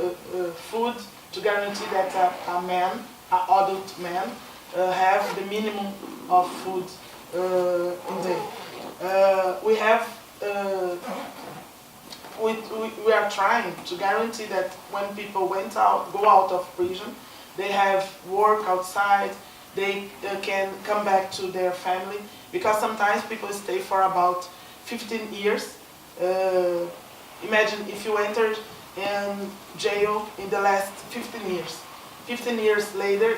food, to guarantee that a man, an adult man, have the minimum of food in day. We are trying to guarantee that when people go out of prison, they have work outside, they can come back to their family, because sometimes people stay for about 15 years. Imagine if you entered in jail in the last 15 years. 15 years later,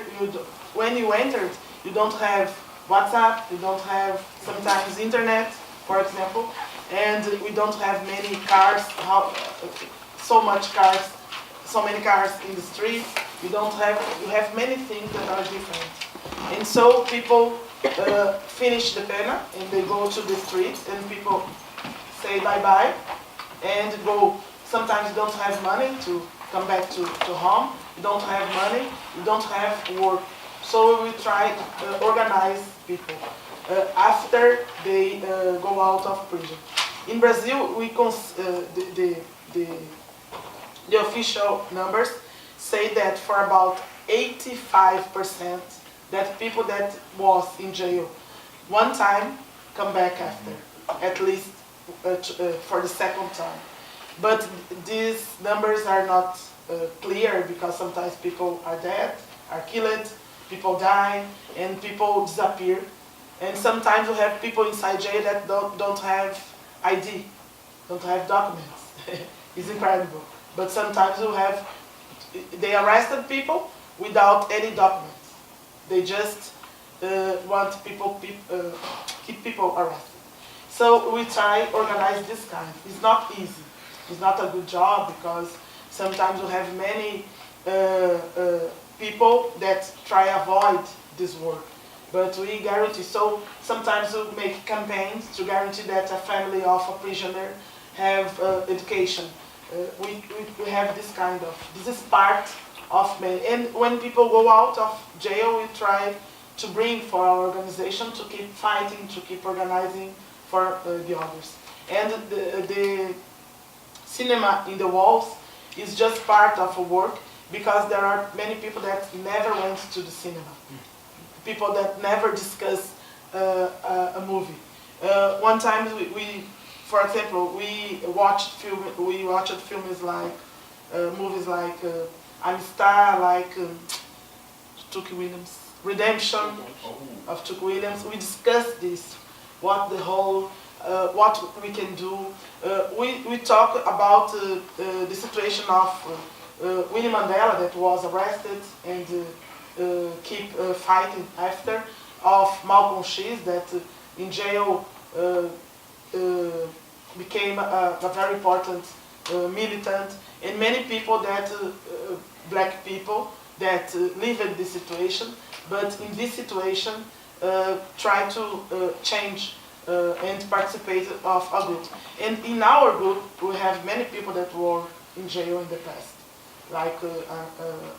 when you entered, you don't have WhatsApp, you don't have sometimes internet, for example, and we don't have many cars, so much cars so many cars in the street. You have many things that are different. And so people finish the pena and they go to the street and people say bye-bye and go. Sometimes you don't have money to come back to home. You don't have money. You don't have work. So we try to organize people after they go out of prison. In Brazil, the official numbers say that for about 85% that people that was in jail one time come back after, at least for the second time. But these numbers are not clear because sometimes people are dead, are killed, people die, and people disappear. And sometimes we have people inside jail that don't have ID, don't have documents. It's incredible. But sometimes they arrested people without any documents. They just want keep people arrested. So we try organize this kind. It's not easy. It's not a good job because sometimes we have many people that try avoid this work. But we guarantee, so sometimes we make campaigns to guarantee that a family of a prisoner have education. We have this is part of me. And when people go out of jail, we try to bring for our organization to keep fighting, to keep organizing for the others. And the cinema in the walls is just part of a work because there are many people that never went to the cinema. People that never discuss a movie. One time for example, we watched films like movies like I'm Star, like Tuck Williams, Redemption of Tuck Williams. We discussed this, what we can do. We talk about the situation of Winnie Mandela that was arrested and keep fighting after, of Malcolm X that in jail became a very important militant, and many people that black people that live in this situation, but in this situation try to change and participate of a group. And in our group we have many people that were in jail in the past, like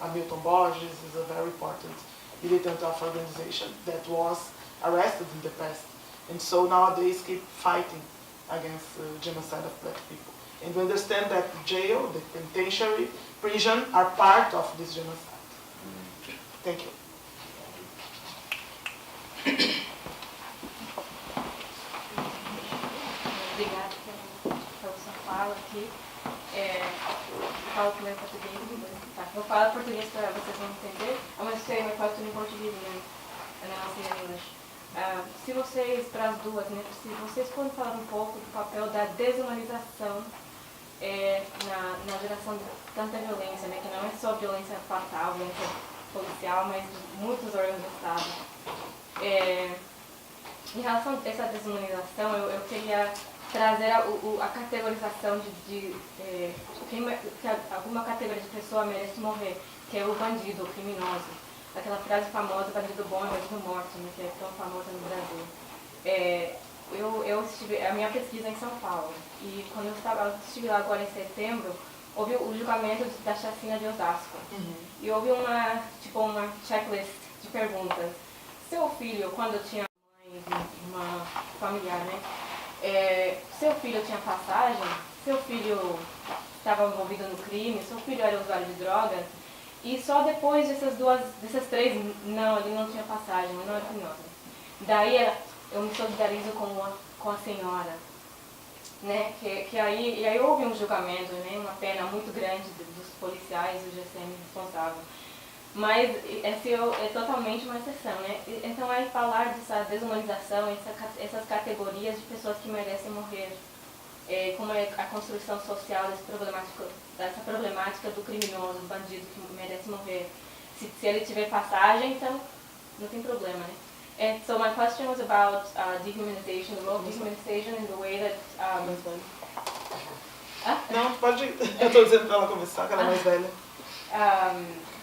Hamilton Borges is a very important militant of organization that was arrested in the past, and so nowadays keep fighting against genocide of black people. And we understand that jail, the penitentiary, prison are part of this genocide. Thank you. Obrigada pela sua fala aqui. Falo primeiro português e inglês. Tá, vou falar português para vocês não entender. I'm going to say my question in Portuguese and then I'll say in English. Se vocês, para as duas, né, se vocês podem falar um pouco do papel da desumanização na geração de tanta violência, né, que não é só violência fatal, violência policial, mas de muitos órgãos do Estado. Em relação a essa desumanização, eu queria trazer a categorização de alguma categoria de pessoa merece morrer, que é o bandido, o criminoso. Aquela frase famosa, bandido bom é bandido morto, né, que é tão famosa no Brasil. A minha pesquisa é em São Paulo, e quando eu estive lá agora em setembro, houve o julgamento da chacina de Osasco. E houve uma checklist de perguntas. Seu filho, quando eu tinha uma familiar, né? Seu filho tinha passagem? Seu filho estava envolvido no crime? Seu filho era usuário de drogas? E só depois dessas três, não, ele não tinha passagem, ele não era criminoso. Daí eu me solidarizo com a senhora, né? Que aí houve um julgamento, né? Uma pena muito grande dos policiais e do GCM responsável. Mas é totalmente uma exceção, né? Então aí falar dessa desumanização, essas categorias de pessoas que merecem morrer, como é a construção social dessa problemática do criminoso, do bandido que merece morrer. Se ele tiver passagem, então não tem problema, né? And so my question was about dehumanization, the role of dehumanization in the way that Não, pode. Eu tô dizendo pra ela começar, que ela é mais velha.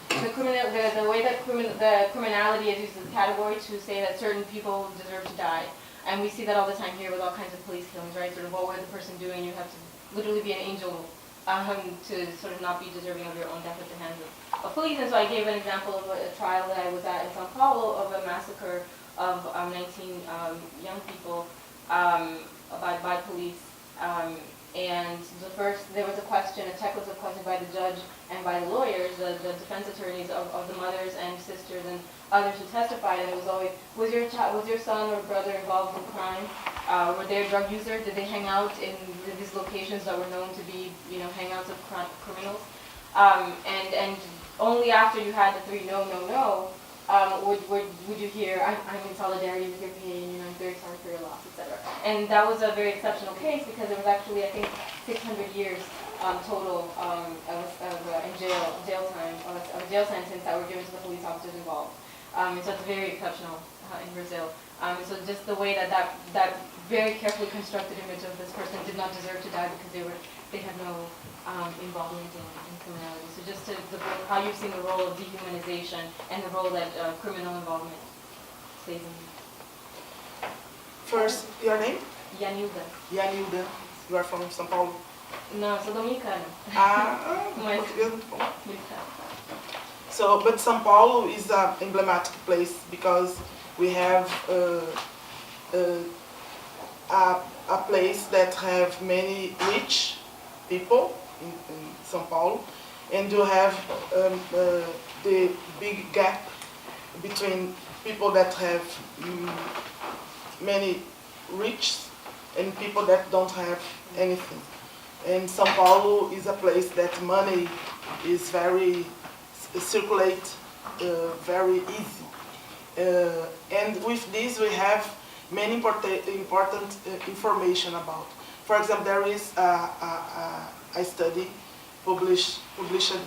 The way that the criminality is used as a category to say that certain people deserve to die. And we see that all the time here with all kinds of police killings, right? Sort of what was the person doing? You have to literally be an angel to sort of not be deserving of your own death at the hands of police. And so I gave an example of a trial that I was at in Sao Paulo of a massacre of 19 young people by police. And there was a question, a checklist of questions by the judge and by the lawyers, the defense attorneys of the mothers and sisters and others who testified, and it was always, was your son or brother involved in crime? Were they a drug user? Did they hang out in these locations that were known to be, hangouts of criminals? And only after you had the three no, would you hear, I'm in solidarity with your pain, I'm very sorry for your loss, etc. And that was a very exceptional case because there was actually, I think, 600 years total in jail time, of a jail sentence that were given to the police officers involved. And so it's very exceptional in Brazil. So just the way that very carefully constructed image of this person did not deserve to die because they had no involvement in criminality. So just how you've seen the role of dehumanization and the role that criminal involvement plays in. First, your name? Yanilda. Yanilda. You are from São Paulo? Não, sou dominicana. Português muito bom. Dominicana. So, but São Paulo is an emblematic place because we have a place that have many rich people in São Paulo, and you have the big gap between people that have many rich and people that don't have anything. And São Paulo is a place that money is very circulate very easy. And with this we have many important information about. For example, there is a study published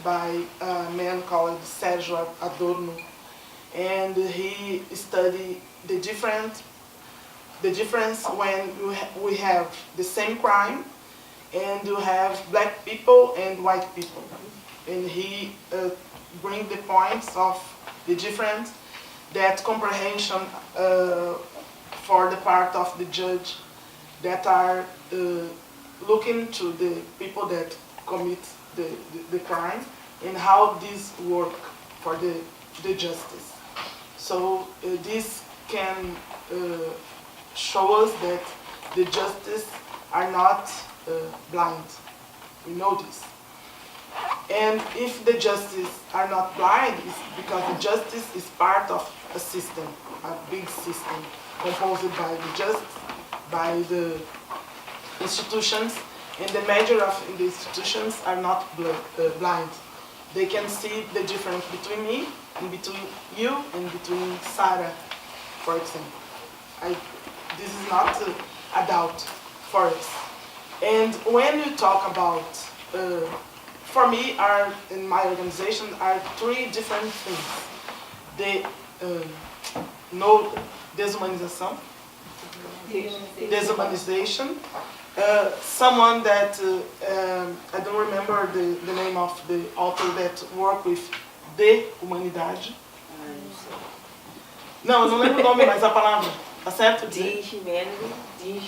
by a man called Sérgio Adorno, and he studied the difference when we have the same crime and you have black people and white people. And he bring the points of the difference, that comprehension for the part of the judge that are looking to the people that commit the crime and how this work for the justice. So this can show us that the justice are not blind. We know this. And if the justice are not blind, it's because the justice is part of a system, a big system, composed by the justice, by the institutions, and the measure of the institutions are not blind. They can see the difference between me and between you and between Sarah, for example. This is not a doubt for us. And when you talk about, for me, in my organization, are three different things. The no deshumanization, someone that, I don't remember the name of the author that worked with de humanidade. Não, eu não lembro o nome, mas a palavra, tá certo? De-humanity?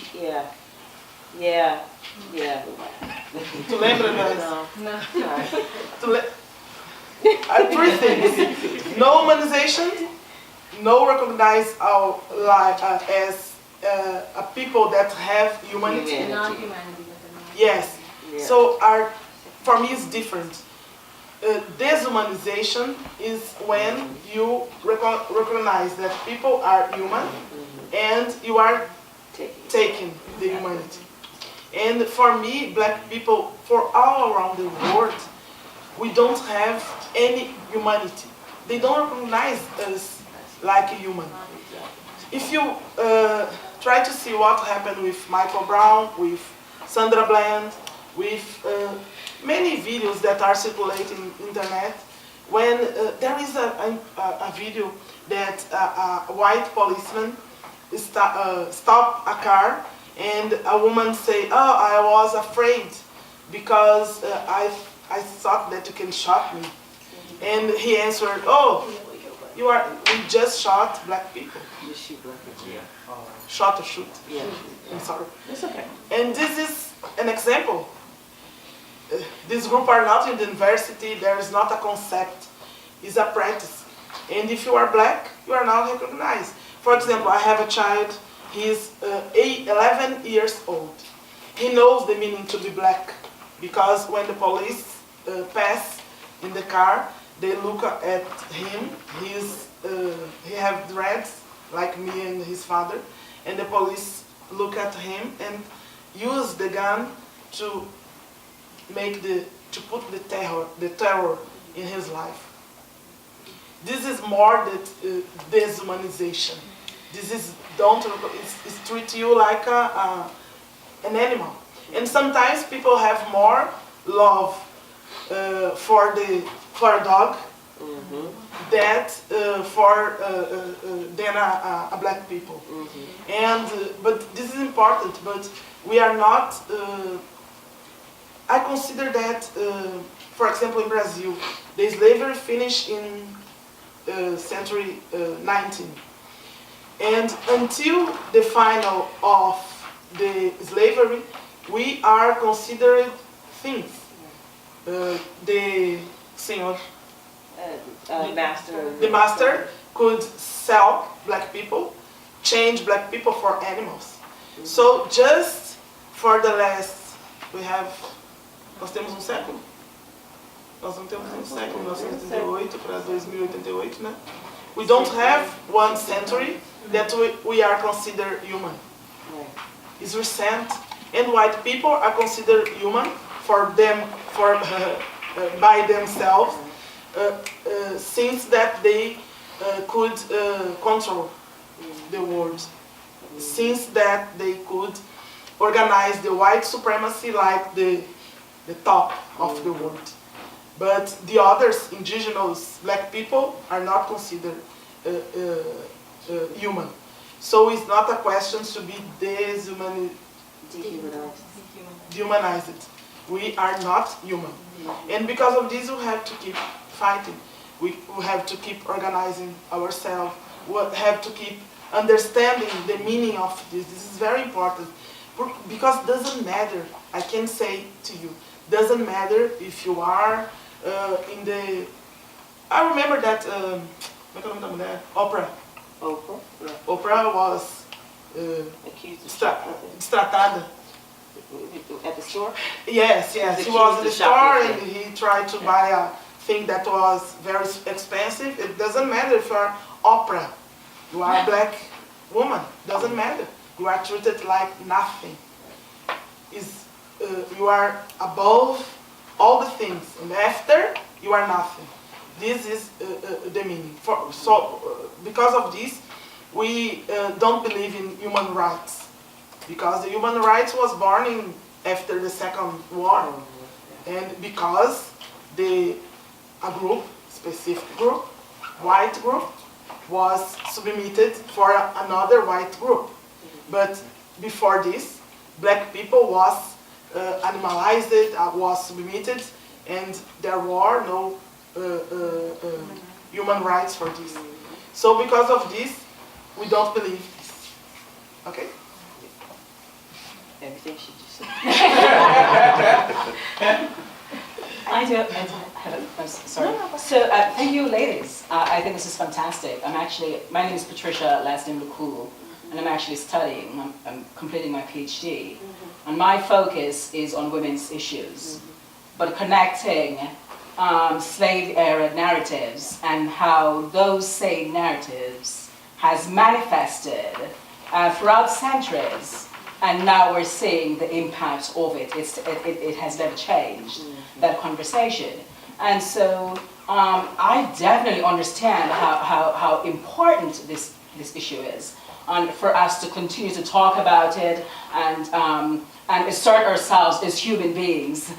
Yeah. Tu lembra, mas... No. Three things. No humanization, no recognize our life as a people that have humanity. Non-humanity. Yes. Yeah. So for me it's different. Deshumanization is when you recognize that people are human and you are taking the humanity. And for me, black people, for all around the world, we don't have any humanity. They don't recognize us like a human. If you try to see what happened with Michael Brown, with Sandra Bland, with many videos that are circulating on the internet, when there is a video that a white policeman stop a car and a woman say, "Oh, I was afraid because I thought that you can shot me. And he answered, oh, we just shot black people. You shoot black people. Yeah. Shot or shoot. Yeah. I'm sorry. It's okay. And this is an example. This group are not in the university, there is not a concept, it's a practice. And if you are black, you are now recognized. For example, I have a child, he is 11 years old. He knows the meaning to be black, because when the police pass in the car, they look at him, he have dreads, like me and his father, and the police look at him and use the gun to put the terror in his life. This is more the deshumanization. This is it's treat you like an animal. And sometimes people have more love for a dog than a black people. And but this is important. But we are not. I consider that, for example, in Brazil, the slavery finished in century 19. And until the final of the slavery, we are considered things. The senor, the master could sell black people, change black people for animals. So just for the last, nós temos um século? Nós não temos um século, 1988 para 2088, né? We don't have 1 century that we are considered human. It's recent, and white people are considered human by themselves, since that they could control the world, since that they could organize the white supremacy like the top of the world. But the others, indigenous black people, are not considered human. So it's not a question to be dehumanized. We are not human. And because of this, we have to keep fighting. We have to keep organizing ourselves. We have to keep understanding the meaning of this. This is very important. Because it doesn't matter, I can say to you, doesn't matter if you are in the... I remember that, Oprah. Oprah was destratada. At the store? Yes. He was in the store and he tried to buy a thing that was very expensive. It doesn't matter if you are Oprah. You are a black woman. Doesn't matter. You are treated like nothing. You are above all the things, and after you are nothing. This is the meaning. Because of this, we don't believe in human rights, because the human rights was born after the Second War, and because a specific group, white group, was submitted for another white group. But before this, black people was animalized, was submitted, and there were no human rights for this. So because of this, we don't believe this. Okay? Everything she just said. I do. I'm sorry. So thank you, ladies. I think this is fantastic. My name is Patricia, last name Lukulu, and I'm actually studying. I'm completing my PhD, and my focus is on women's issues, but connecting slave-era narratives and how those same narratives has manifested throughout centuries. And now we're seeing the impact of it. It has never changed, that conversation. And so I definitely understand how important this issue is, and for us to continue to talk about it and assert ourselves as human beings,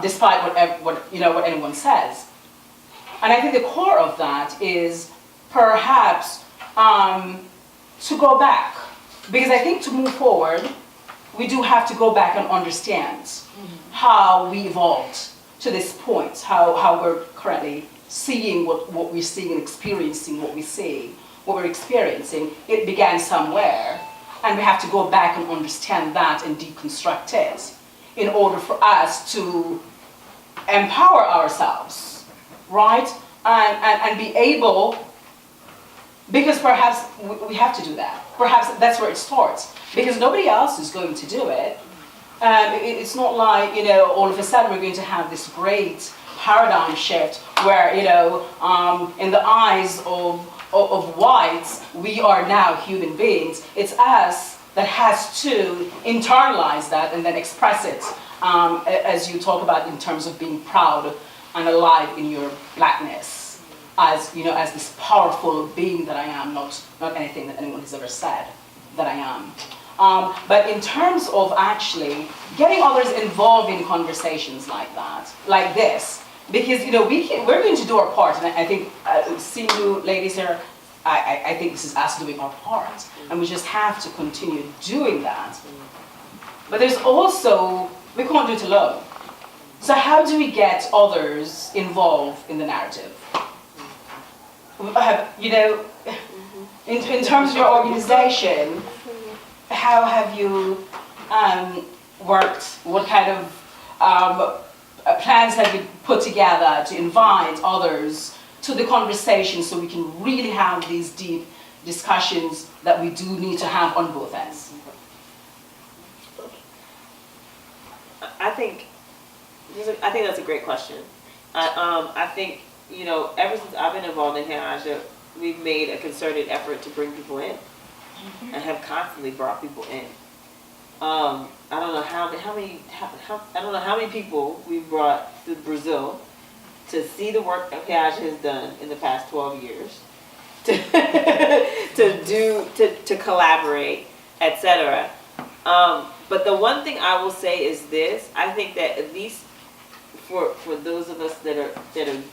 despite what anyone says. And I think the core of that is perhaps to go back, because I think to move forward, we do have to go back and understand how we evolved to this point, how we're currently seeing what we're seeing and experiencing what we see, what we're experiencing. It began somewhere, and we have to go back and understand that and deconstruct it in order for us to empower ourselves, right? And be able, because perhaps we have to do that. Perhaps that's where it starts, because nobody else is going to do it. It's not like, all of a sudden we're going to have this great paradigm shift where, in the eyes of whites, we are now human beings. It's us that has to internalize that and then express it, as you talk about in terms of being proud and alive in your blackness, as this powerful being that I am, not anything that anyone has ever said that I am. But in terms of actually getting others involved in conversations like that, like this, because we're going to do our part, and I think seeing you ladies here, I think this is us doing our part, and we just have to continue doing that. But there's also, we can't do it alone. So how do we get others involved in the narrative? In terms of your organization, how have you worked? What kind of plans have you put together to invite others to the conversation so we can really have these deep discussions that we do need to have on both ends? I think that's a great question. I think, ever since I've been involved in Hayaja, we've made a concerted effort to bring people in, and have constantly brought people in. I don't know how many people we've brought to Brazil to see the work that Hayaja has done in the past 12 years, to collaborate, etc. But the one thing I will say is this: I think that at least for those of us that are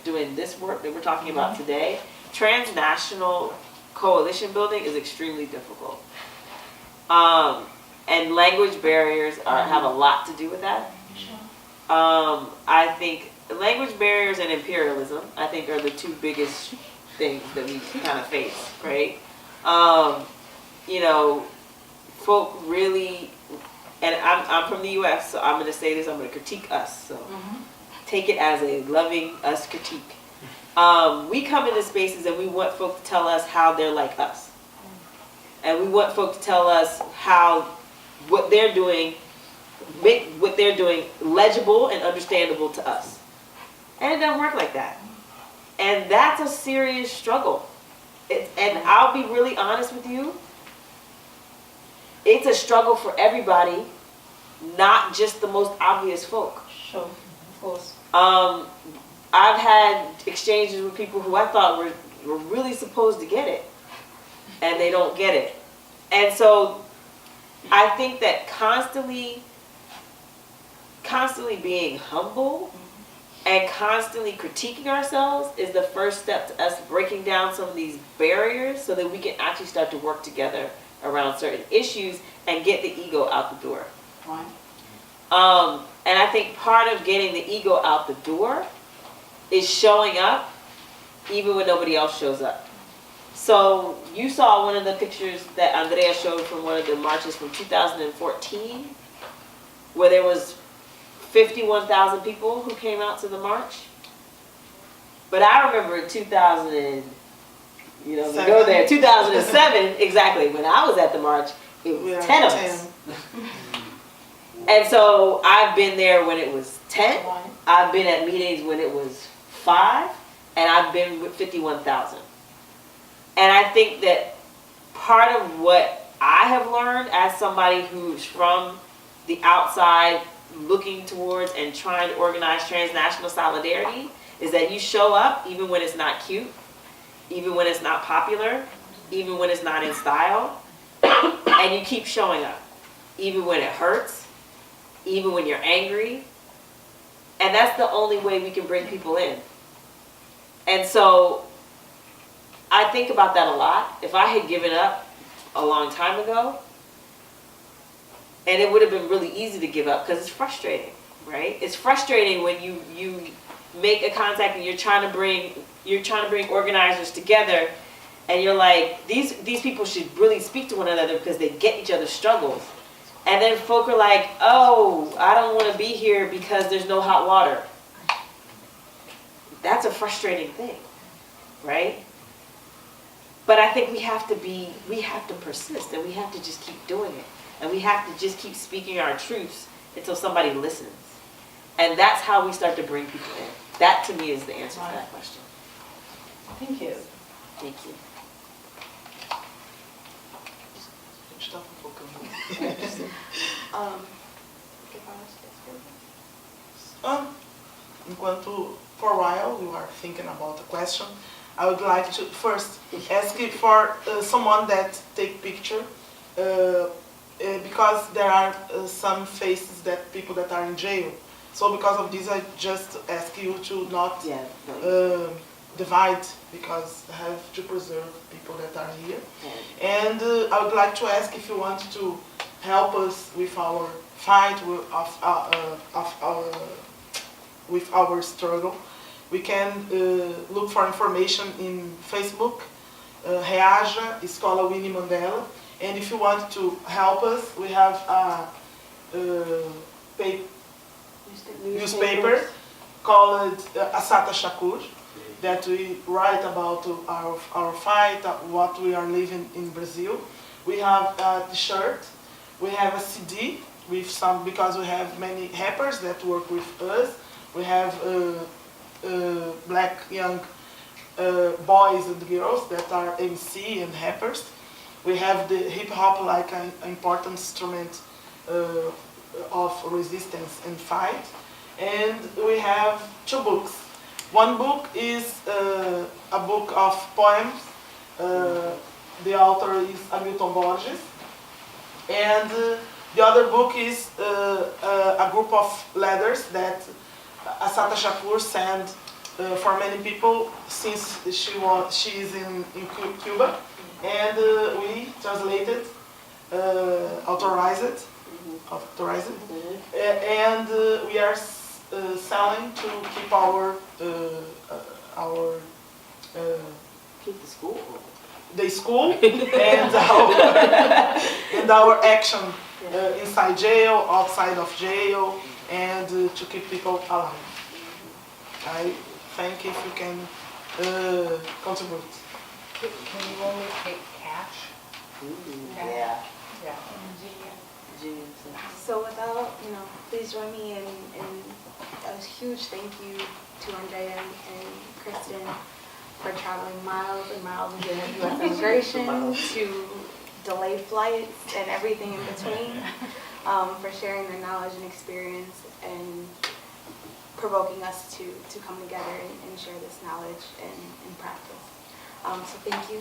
doing this work that we're talking about today, transnational coalition building is extremely difficult. And language barriers have a lot to do with that. I think language barriers and imperialism, I think, are the two biggest things that we kind of face, right? Folk really, and I'm from the U.S., so I'm going to say this, I'm going to critique us, so take it as a loving us critique. We come into spaces and we want folk to tell us how they're like us. And we want folk to tell us how what they're doing, make what they're doing legible and understandable to us. And it doesn't work like that. And that's a serious struggle. And I'll be really honest with you, it's a struggle for everybody, not just the most obvious folk. Sure, of course. I've had exchanges with people who I thought were really supposed to get it, and they don't get it. And so I think that constantly being humble and constantly critiquing ourselves is the first step to us breaking down some of these barriers so that we can actually start to work together around certain issues and get the ego out the door. Right. And I think part of getting the ego out the door is showing up even when nobody else shows up. So you saw one of the pictures that Andrea showed from one of the marches from 2014, where there was 51,000 people who came out to the march. But I remember 2007, exactly, when I was at the march, it was 10 of us. And so I've been there when it was 10, I've been at meetings when it was 5, and I've been with 51,000. And I think that part of what I have learned as somebody who's from the outside looking towards and trying to organize transnational solidarity is that you show up even when it's not cute, even when it's not popular, even when it's not in style, and you keep showing up, even when it hurts, even when you're angry. And that's the only way we can bring people in. And so I think about that a lot. If I had given up a long time ago, And it would have been really easy to give up because it's frustrating, right? It's frustrating when you make a contact and you're trying to bring organizers together, and you're like, these people should really speak to one another because they get each other's struggles. And then folk are like, oh, I don't want to be here because there's no hot water. That's a frustrating thing, right? But I think we have to persist, and we have to just keep doing it. And we have to just keep speaking our truths until somebody listens. And that's how we start to bring people in. That to me is the answer to that question. Thank you. Thank you. A gente tá fofocando. Enquanto, for a while, you are thinking about a question, I would like to first ask you for someone that take picture, because there are some faces that people that are in jail. So because of this, I just ask you to not divide, because I have to preserve people that are here. And I would like to ask if you want to help us with our fight, with our struggle. We can look for information in Facebook, Reaja, Escola Winnie Mandela. And if you want to help us, we have a newspaper called Assata Shakur, that we write about our fight, what we are living in Brazil. We have a t-shirt, we have a CD with some, because we have many rappers that work with us. We have black young boys and girls that are MC and rappers. We have the hip hop like an important instrument of resistance and fight. And we have two books. One book is a book of poems. The author is Hamilton Borges. And the other book is a group of letters that Assata Shakur sent for many people since she is in Cuba. And we translated, authorized it, and we are selling to keep our Keep the school open. the school and our action inside jail, outside of jail, and to keep people alive. I think if you can contribute. Can you only take cash? Yeah. Yeah. So without, please join me in a huge thank you to Andrea and Kristen for traveling miles and miles in U.S. immigration, to delayed flights and everything in between, for sharing their knowledge and experience and provoking us to come together and share this knowledge and practice. So thank you.